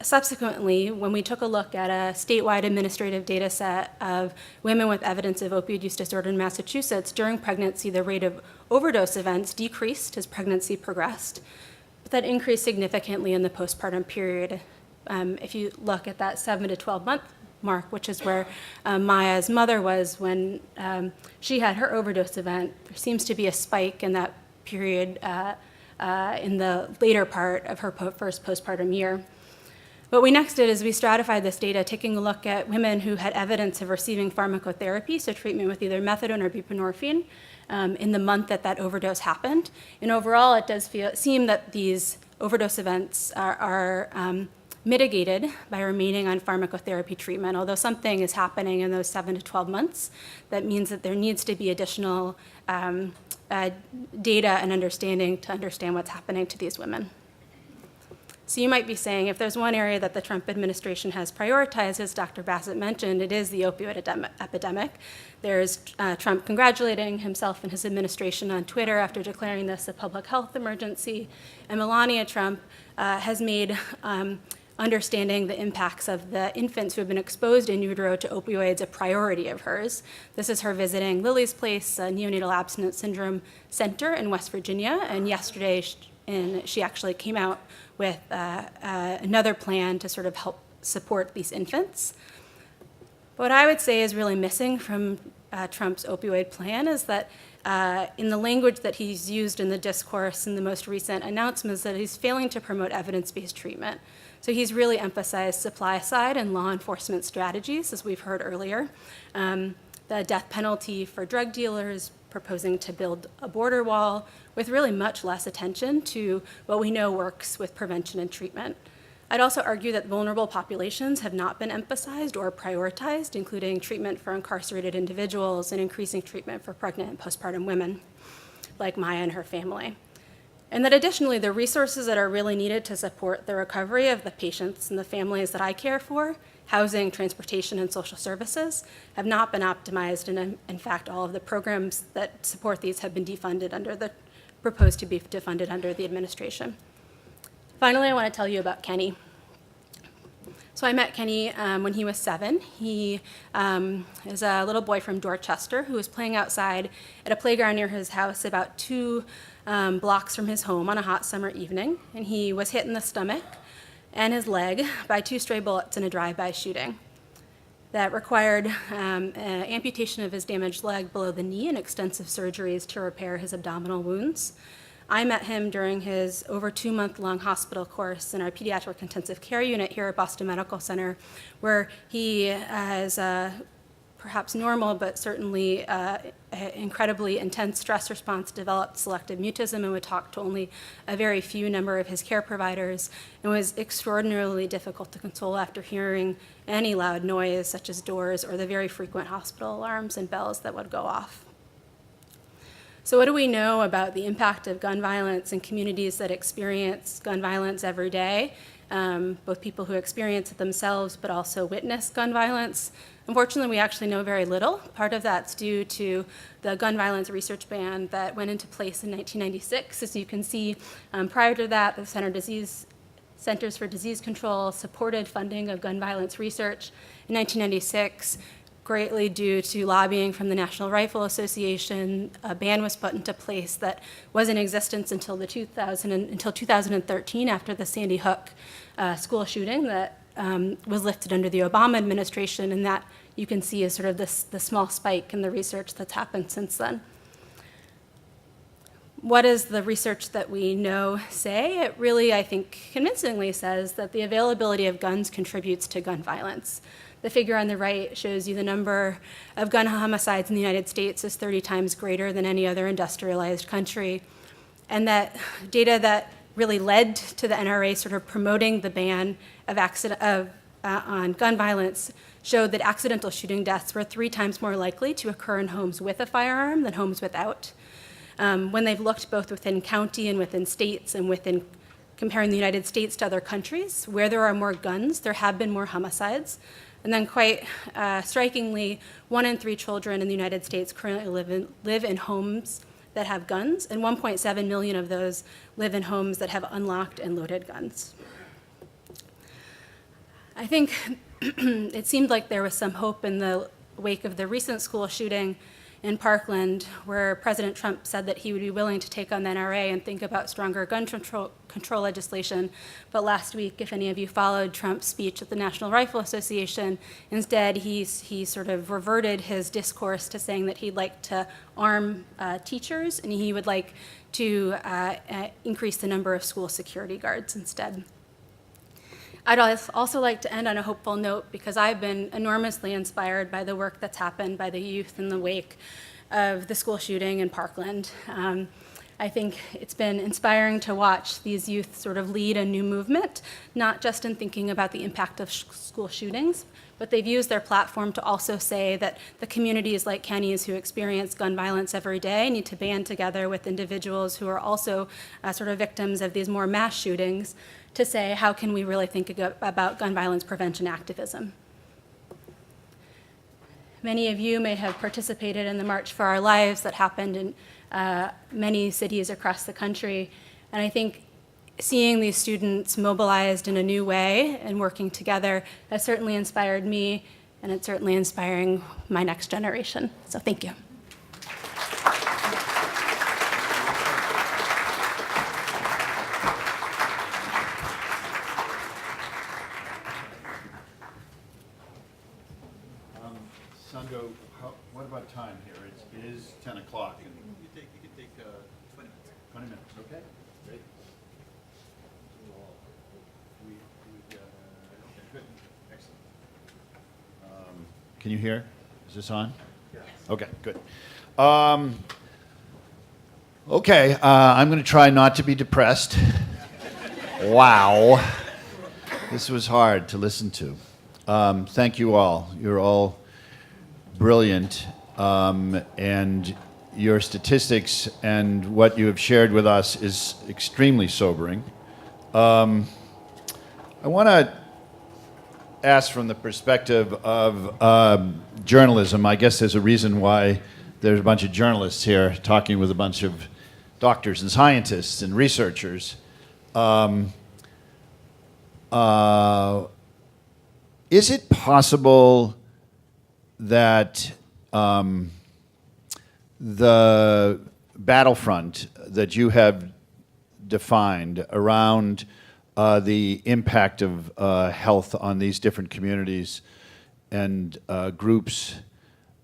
subsequently, when we took a look at a statewide administrative data set of women with evidence of opioid use disorder in Massachusetts, during pregnancy, the rate of overdose events decreased as pregnancy progressed, but that increased significantly in the postpartum period. If you look at that 7 to 12 month mark, which is where Maya's mother was when she had her overdose event, there seems to be a spike in that period in the later part of her first postpartum year. What we next did is we stratified this data, taking a look at women who had evidence of receiving pharmacotherapy, so treatment with either methadone or buprenorphine, in the month that overdose happened. And overall, it does seem that these overdose events are mitigated by remaining on pharmacotherapy treatment. Although something is happening in those 7 to 12 months, that means that there needs to be additional data and understanding to understand what's happening to these women. So you might be saying, if there's one area that the Trump administration has prioritized, as Dr. Bassett mentioned, it is the opioid epidemic. There's Trump congratulating himself and his administration on Twitter after declaring this a public health emergency, and Melania Trump has made understanding the impacts of the infants who have been exposed in utero to opioids a priority of hers. This is her visiting Lily's Place, a neonatal abstinence syndrome center in West Virginia, and yesterday she actually came out with another plan to sort of help support these infants. What I would say is really missing from Trump's opioid plan is that in the language that he's used in the discourse in the most recent announcements, that he's failing to promote evidence-based treatment. So he's really emphasized supply side and law enforcement strategies, as we've heard earlier. The death penalty for drug dealers, proposing to build a border wall, with really much less attention to what we know works with prevention and treatment. I'd also argue that vulnerable populations have not been emphasized or prioritized, including treatment for incarcerated individuals and increasing treatment for pregnant and postpartum women, like Maya and her family. And that additionally, the resources that are really needed to support the recovery of the patients and the families that I care for, housing, transportation, and social services, have not been optimized. And in fact, all of the programs that support these have been proposed to be defunded under the administration. Finally, I want to tell you about Kenny. So I met Kenny when he was 7. He is a little boy from Dorchester who was playing outside at a playground near his house about 2 blocks from his home on a hot summer evening, and he was hit in the stomach and his leg by 2 stray bullets in a drive-by shooting that required amputation of his damaged leg below the knee and extensive surgeries to repair his abdominal wounds. I met him during his over 2-month-long hospital course in our pediatric intensive care unit here at Boston Medical Center, where he has perhaps normal, but certainly incredibly intense stress response, developed selective mutism, and would talk to only a very few number of his care providers, and was extraordinarily difficult to console after hearing any loud noise, such as doors or the very frequent hospital alarms and bells that would go off. So what do we know about the impact of gun violence in communities that experience gun violence every day, both people who experience it themselves but also witness gun violence? Unfortunately, we actually know very little. Part of that's due to the gun violence research ban that went into place in 1996. As you can see, prior to that, the Centers for Disease Control supported funding of gun violence research. In 1996, greatly due to lobbying from the National Rifle Association, a ban was put into place that was in existence until 2013 after the Sandy Hook school shooting that was lifted under the Obama administration, and that you can see is sort of the small spike in the research that's happened since then. What does the research that we know say? It really, I think, convincingly says that the availability of guns contributes to gun violence. The figure on the right shows you the number of gun homicides in the United States is 30 times greater than any other industrialized country. And that data that really led to the NRA sort of promoting the ban on gun violence showed that accidental shooting deaths were 3 times more likely to occur in homes with a firearm than homes without. When they've looked both within county and within states and within comparing the United States to other countries, where there are more guns, there have been more homicides. And then quite strikingly, 1 in 3 children in the United States currently live in homes that have guns, and 1.7 million of those live in homes that have unlocked and loaded guns. I think it seemed like there was some hope in the wake of the recent school shooting in Parkland, where President Trump said that he would be willing to take on the NRA and think about stronger gun control legislation. But last week, if any of you followed Trump's speech at the National Rifle Association, instead he sort of reverted his discourse to saying that he'd like to arm teachers, and he would like to increase the number of school security guards instead. I'd also like to end on a hopeful note, because I've been enormously inspired by the work that's happened by the youth in the wake of the school shooting in Parkland. I think it's been inspiring to watch these youth sort of lead a new movement, not just in thinking about the impact of school shootings, but they've used their platform to also say that the communities like Kenny's who experience gun violence every day need to band together with individuals who are also sort of victims of these more mass shootings to say, how can we really think about gun violence prevention activism? Many of you may have participated in the March for Our Lives that happened in many cities across the country. And I think seeing these students mobilized in a new way and working together has certainly inspired me, and it's certainly inspiring my next generation. So thank you. Sandro, what about time here? It is 10 o'clock. You can take 20 minutes. 20 minutes, okay? Great. Good. Excellent. Can you hear? Is this on? Yes. Okay, good. Okay, I'm going to try not to be depressed. Wow. This was hard to listen to. Thank you all. You're all brilliant, and your statistics and what you have shared with us is extremely sobering. I want to ask from the perspective of journalism. I guess there's a reason why there's a bunch of journalists here talking with a bunch of doctors and scientists and researchers. Is it possible that the battlefront that you have defined around the impact of health on these different communities and groups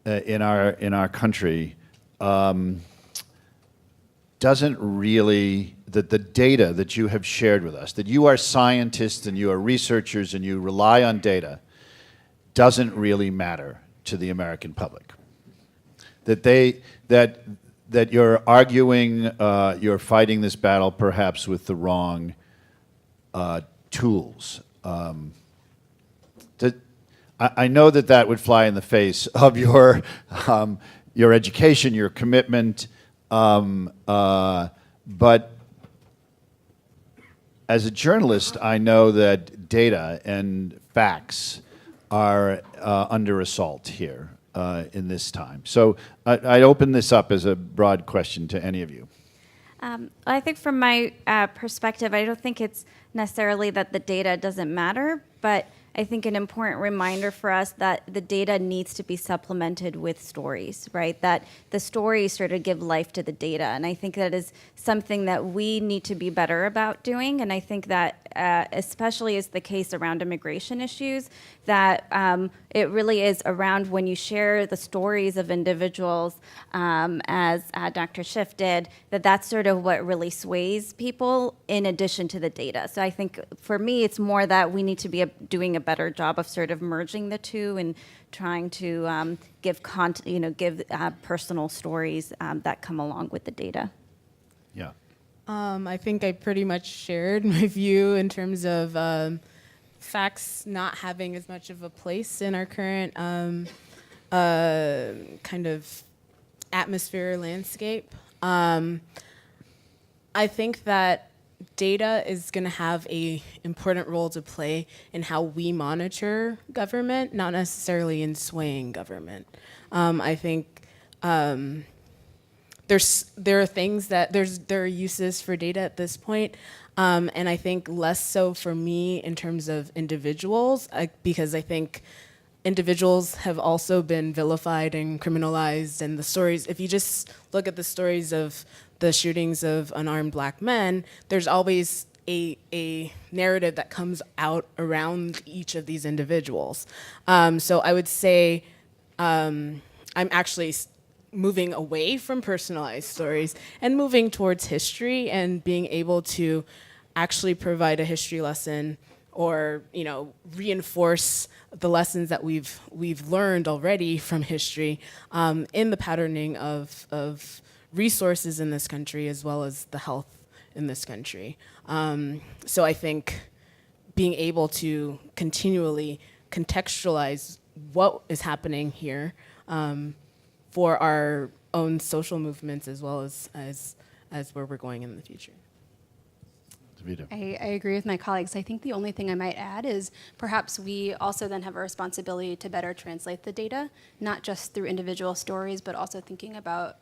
in our country doesn't really, that the data that you have shared with us, that you are scientists and you are researchers and you rely on data, doesn't really matter to the American public? That you're arguing, you're fighting this battle perhaps with the wrong tools. I know that would fly in the face of your education, your commitment, but as a journalist, I know that data and facts are under assault here in this time. So I'd open this up as a broad question to any of you. I think from my perspective, I don't think it's necessarily that the data doesn't matter, but I think an important reminder for us that the data needs to be supplemented with stories, right? That the stories sort of give life to the data. And I think that is something that we need to be better about doing. And I think that especially is the case around immigration issues, that it really is around when you share the stories of individuals, as Dr. Schiff did, that's sort of what really sways people in addition to the data. So I think for me, it's more that we need to be doing a better job of sort of merging the two and trying to give personal stories that come along with the data. Yeah. I think I pretty much shared my view in terms of facts not having as much of a place in our current kind of atmosphere landscape. I think that data is going to have an important role to play in how we monitor government, not necessarily in swaying government. I think there are things that there are uses for data at this point, and I think less so for me in terms of individuals, because I think individuals have also been vilified and criminalized, and the stories, if you just look at the stories of the shootings of unarmed Black men, there's always a narrative that comes out around each of these individuals. So I would say I'm actually moving away from personalized stories and moving towards history and being able to actually provide a history lesson or, reinforce the lessons that we've learned already from history in the patterning of resources in this country as well as the health in this country. So I think being able to continually contextualize what is happening here for our own social movements as well as where we're going in the future. Davida. I agree with my colleagues. I think the only thing I might add is perhaps we also then have a responsibility to better translate the data, not just through individual stories, but also thinking about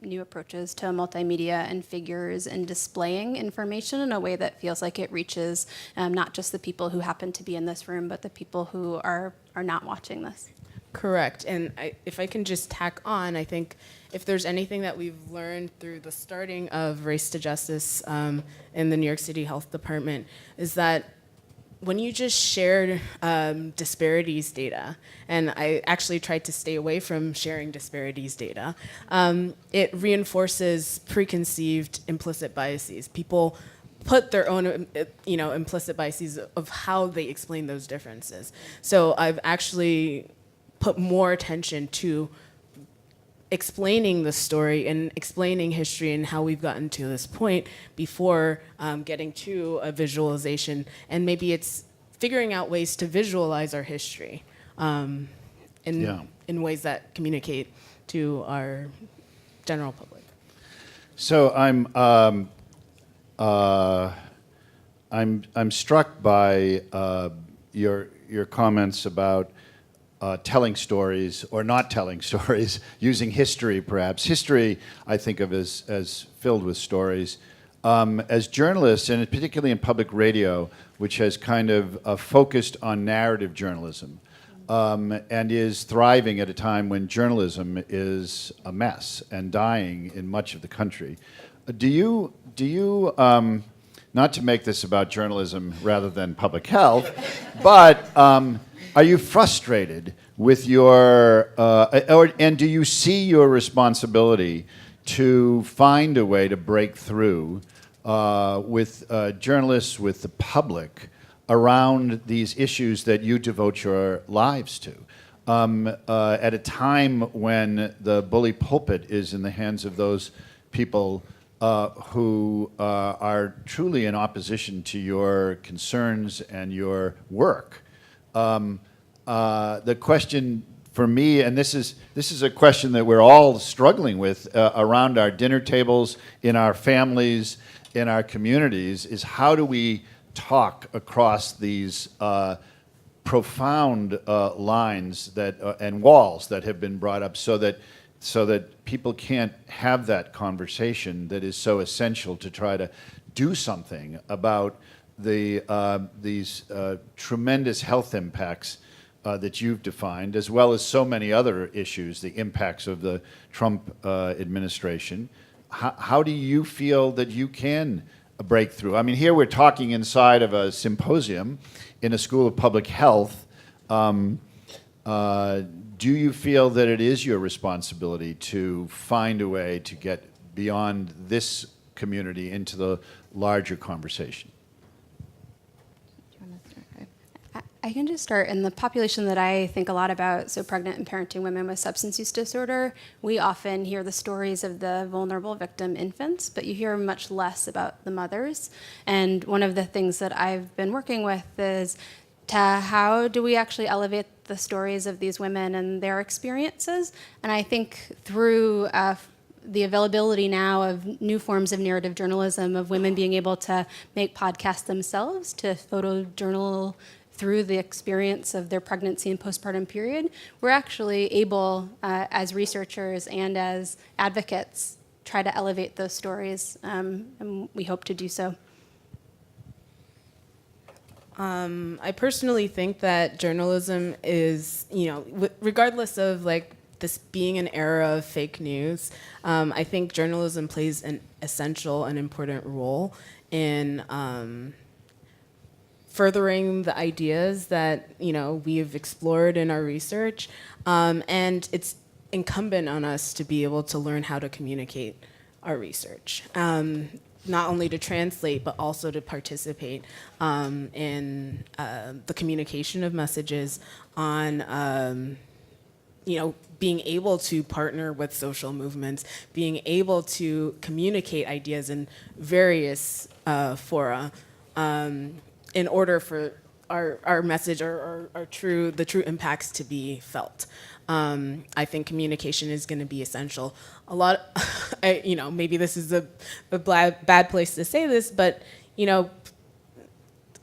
new approaches to multimedia and figures and displaying information in a way that feels like it reaches not just the people who happen to be in this room, but the people who are not watching this. Correct. And if I can just tack on, I think if there's anything that we've learned through the starting of Race to Justice in the New York City Health Department is that when you just shared disparities data, and I actually tried to stay away from sharing disparities data, it reinforces preconceived implicit biases. People put their own, implicit biases of how they explain those differences. So I've actually put more attention to explaining the story and explaining history and how we've gotten to this point before getting to a visualization. And maybe it's figuring out ways to visualize our history in ways that communicate to our general public. So I'm struck by your comments about telling stories or not telling stories, using history perhaps. History I think of as filled with stories. As journalists, and particularly in public radio, which has kind of focused on narrative journalism, and is thriving at a time when journalism is a mess and dying in much of the country. Do you not to make this about journalism rather than public health, but are you frustrated with your, and do you see your responsibility to find a way to break through with journalists, with the public, around these issues that you devote your lives to? At a time when the bully pulpit is in the hands of those people who are truly in opposition to your concerns and your work. The question for me, and this is a question that we're all struggling with around our dinner tables, in our families, in our communities, is how do we talk across these profound lines that and walls that have been brought up, so that people can't have that conversation that is so essential to try to do something about these tremendous health impacts that you've defined, as well as so many other issues, the impacts of the Trump administration. How do you feel that you can break through? I mean, here we're talking inside of a symposium in a school of public health. Do you feel that it is your responsibility to find a way to get beyond this community into the larger conversation? I can just start. In the population that I think a lot about, so pregnant and parenting women with substance use disorder, we often hear the stories of the vulnerable victim infants, but you hear much less about the mothers. And one of the things that I've been working with is how do we actually elevate the stories of these women and their experiences? And I think through the availability now of new forms of narrative journalism, of women being able to make podcasts themselves, to photojournal through the experience of their pregnancy and postpartum period, we're actually able, as researchers and as advocates, try to elevate those stories, and we hope to do so. I personally think that journalism is, regardless of this being an era of fake news, I think journalism plays an essential and important role in furthering the ideas that we've explored in our research, and it's incumbent on us to be able to learn how to communicate our research, not only to translate but also to participate in the communication of messages on being able to partner with social movements, being able to communicate ideas in various fora in order for our message or the true impacts to be felt. I think communication is going to be essential. Maybe this is a bad place to say this, but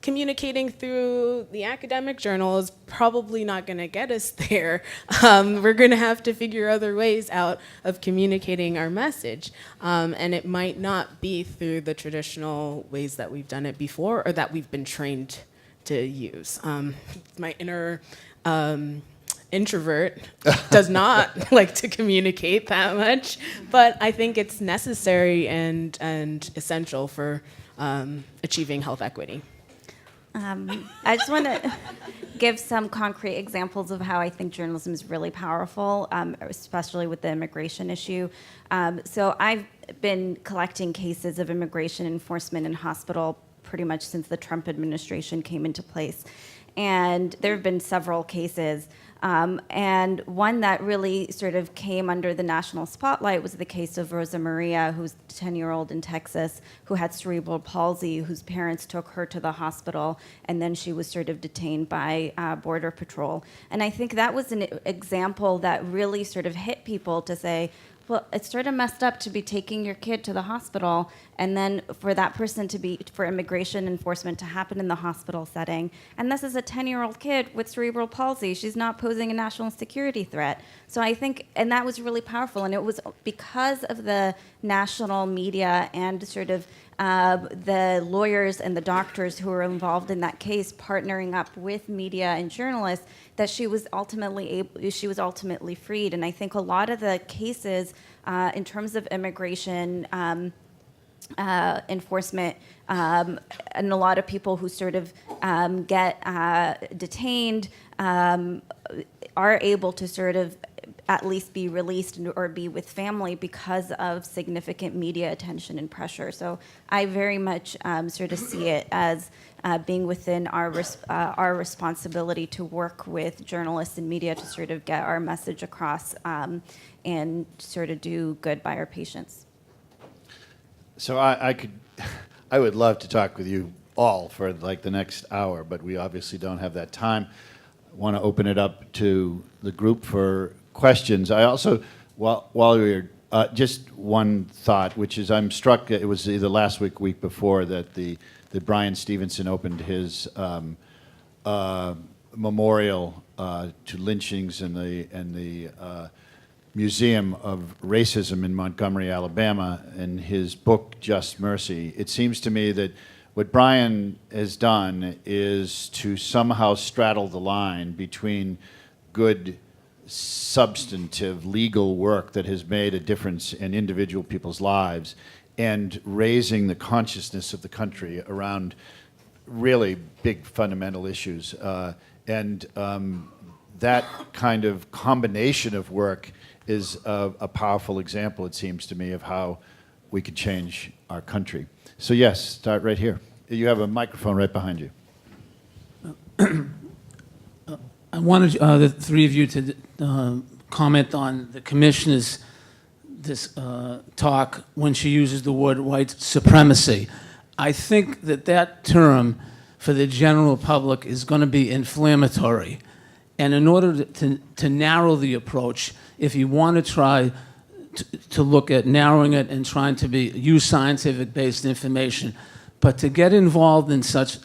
communicating through the academic journal is probably not going to get us there. We're going to have to figure other ways out of communicating our message. And it might not be through the traditional ways that we've done it before or that we've been trained to use. My inner introvert does not like to communicate that much, but I think it's necessary and essential for achieving health equity. I just want to give some concrete examples of how I think journalism is really powerful, especially with the immigration issue. So I've been collecting cases of immigration enforcement in hospital pretty much since the Trump administration came into place. And there have been several cases. And one that really sort of came under the national spotlight was the case of Rosa Maria, who's a 10-year-old in Texas who had cerebral palsy, whose parents took her to the hospital, and then she was sort of detained by Border Patrol. And I think that was an example that really sort of hit people to say, well, it's sort of messed up to be taking your kid to the hospital and then for that person for immigration enforcement to happen in the hospital setting. And this is a 10-year-old kid with cerebral palsy. She's not posing a national security threat. So I think, and that was really powerful. And it was because of the national media and sort of the lawyers and the doctors who were involved in that case partnering up with media and journalists that she was ultimately freed. And I think a lot of the cases in terms of immigration enforcement and a lot of people who sort of get detained are able to sort of at least be released or be with family because of significant media attention and pressure. So I very much sort of see it as being within our responsibility to work with journalists and media to sort of get our message across and sort of do good by our patients. So I would love to talk with you all for like the next hour, but we obviously don't have that time. I want to open it up to the group for questions. I also, while we were, just one thought, which is I'm struck, it was either last week before, that Brian Stevenson opened his memorial to lynchings in the Museum of Racism in Montgomery, Alabama, in his book, Just Mercy. It seems to me that what Brian has done is to somehow straddle the line between good substantive legal work that has made a difference in individual people's lives and raising the consciousness of the country around really big fundamental issues. That kind of combination of work is a powerful example, it seems to me, of how we could change our country. So yes, start right here. You have a microphone right behind you. I wanted the three of you to comment on the commissioner's talk when she uses the word white supremacy. I think that term for the general public is going to be inflammatory. And in order to narrow the approach, if you want to try to look at narrowing it and trying to use scientific-based information, but to get involved in such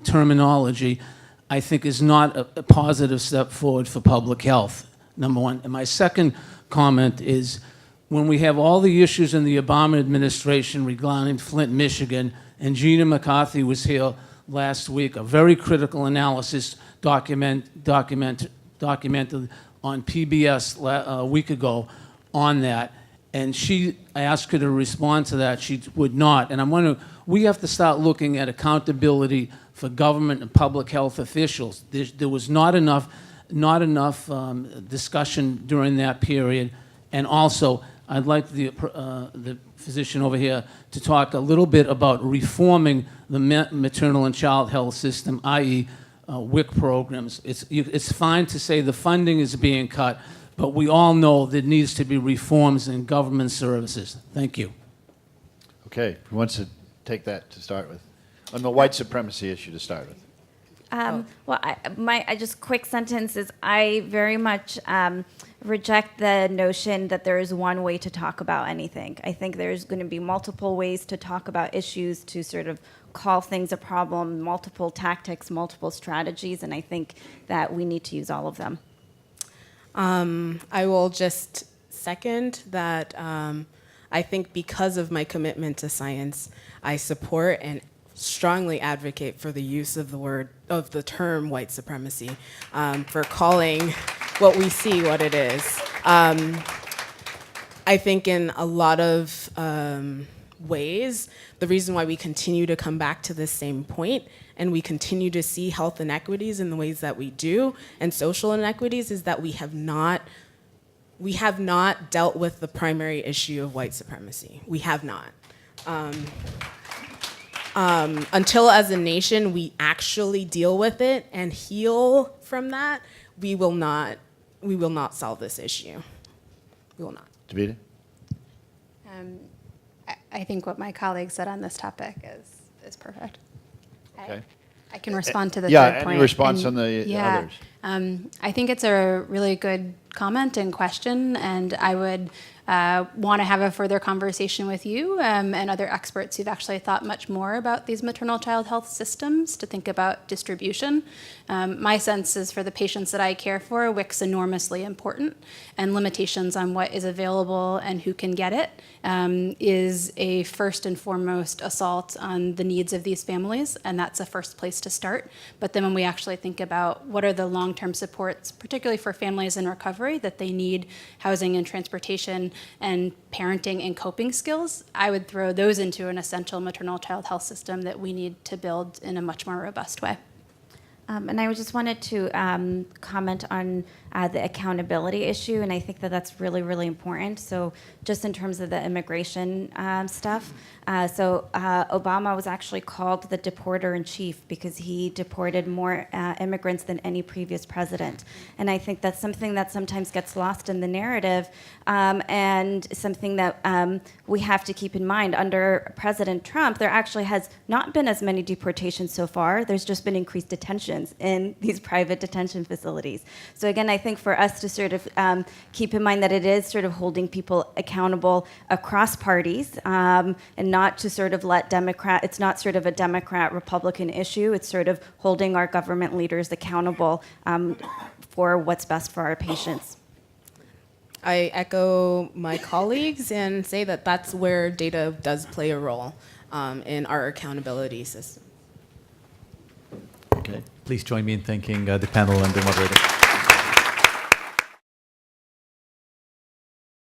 terminology, I think is not a positive step forward for public health, number one. And my second comment is when we have all the issues in the Obama administration regarding Flint, Michigan, and Gina McCarthy was here last week, a very critical analysis documented on PBS a week ago on that. And I asked her to respond to that. She would not. And I'm wondering, we have to start looking at accountability for government and public health officials. There was not enough discussion during that period. And also, I'd like the physician over here to talk a little bit about reforming the maternal and child health system, i.e., WIC programs. It's fine to say the funding is being cut, but we all know there needs to be reforms in government services. Thank you. Okay, who wants to take that to start with? On the white supremacy issue to start with. Well, I just quick sentence is I very much reject the notion that there is one way to talk about anything. I think there's going to be multiple ways to talk about issues, to sort of call things a problem, multiple tactics, multiple strategies, and I think that we need to use all of them. I will just second that I think because of my commitment to science, I support and strongly advocate for the use of the term white supremacy, for calling what we see what it is. I think in a lot of ways, the reason why we continue to come back to this same point and we continue to see health inequities in the ways that we do and social inequities is that we have not dealt with the primary issue of white supremacy. We have not. Until as a nation we actually deal with it and heal from that, we will not solve this issue. We will not. Davida? I think what my colleague said on this topic is perfect. Okay. I can respond to the Yeah, third point. any response on the yeah, others? I think it's a really good comment and question, and I would want to have a further conversation with you and other experts who've actually thought much more about these maternal child health systems to think about distribution. My sense is for the patients that I care for, WIC's enormously important, and limitations on what is available and who can get it is a first and foremost assault on the needs of these families, and that's a first place to start. But then when we actually think about what are the long-term supports, particularly for families in recovery, that they need housing and transportation and parenting and coping skills, I would throw those into an essential maternal child health system that we need to build in a much more robust way. And I just wanted to comment on the accountability issue, and I think that that's really, really important. So just in terms of the immigration stuff, Obama was actually called the deporter-in-chief because he deported more immigrants than any previous president. And I think that's something that sometimes gets lost in the narrative, and something that we have to keep in mind. Under President Trump, there actually has not been as many deportations so far. There's just been increased detentions in these private detention facilities. So again, I think for us to sort of keep in mind that it is sort of holding people accountable across parties, and not to sort of let it's not sort of a Democrat-Republican issue. It's sort of holding our government leaders accountable for what's best for our patients. I echo my colleagues and say that that's where data does play a role in our accountability system. Okay. Please join me in thanking the panel and the moderator.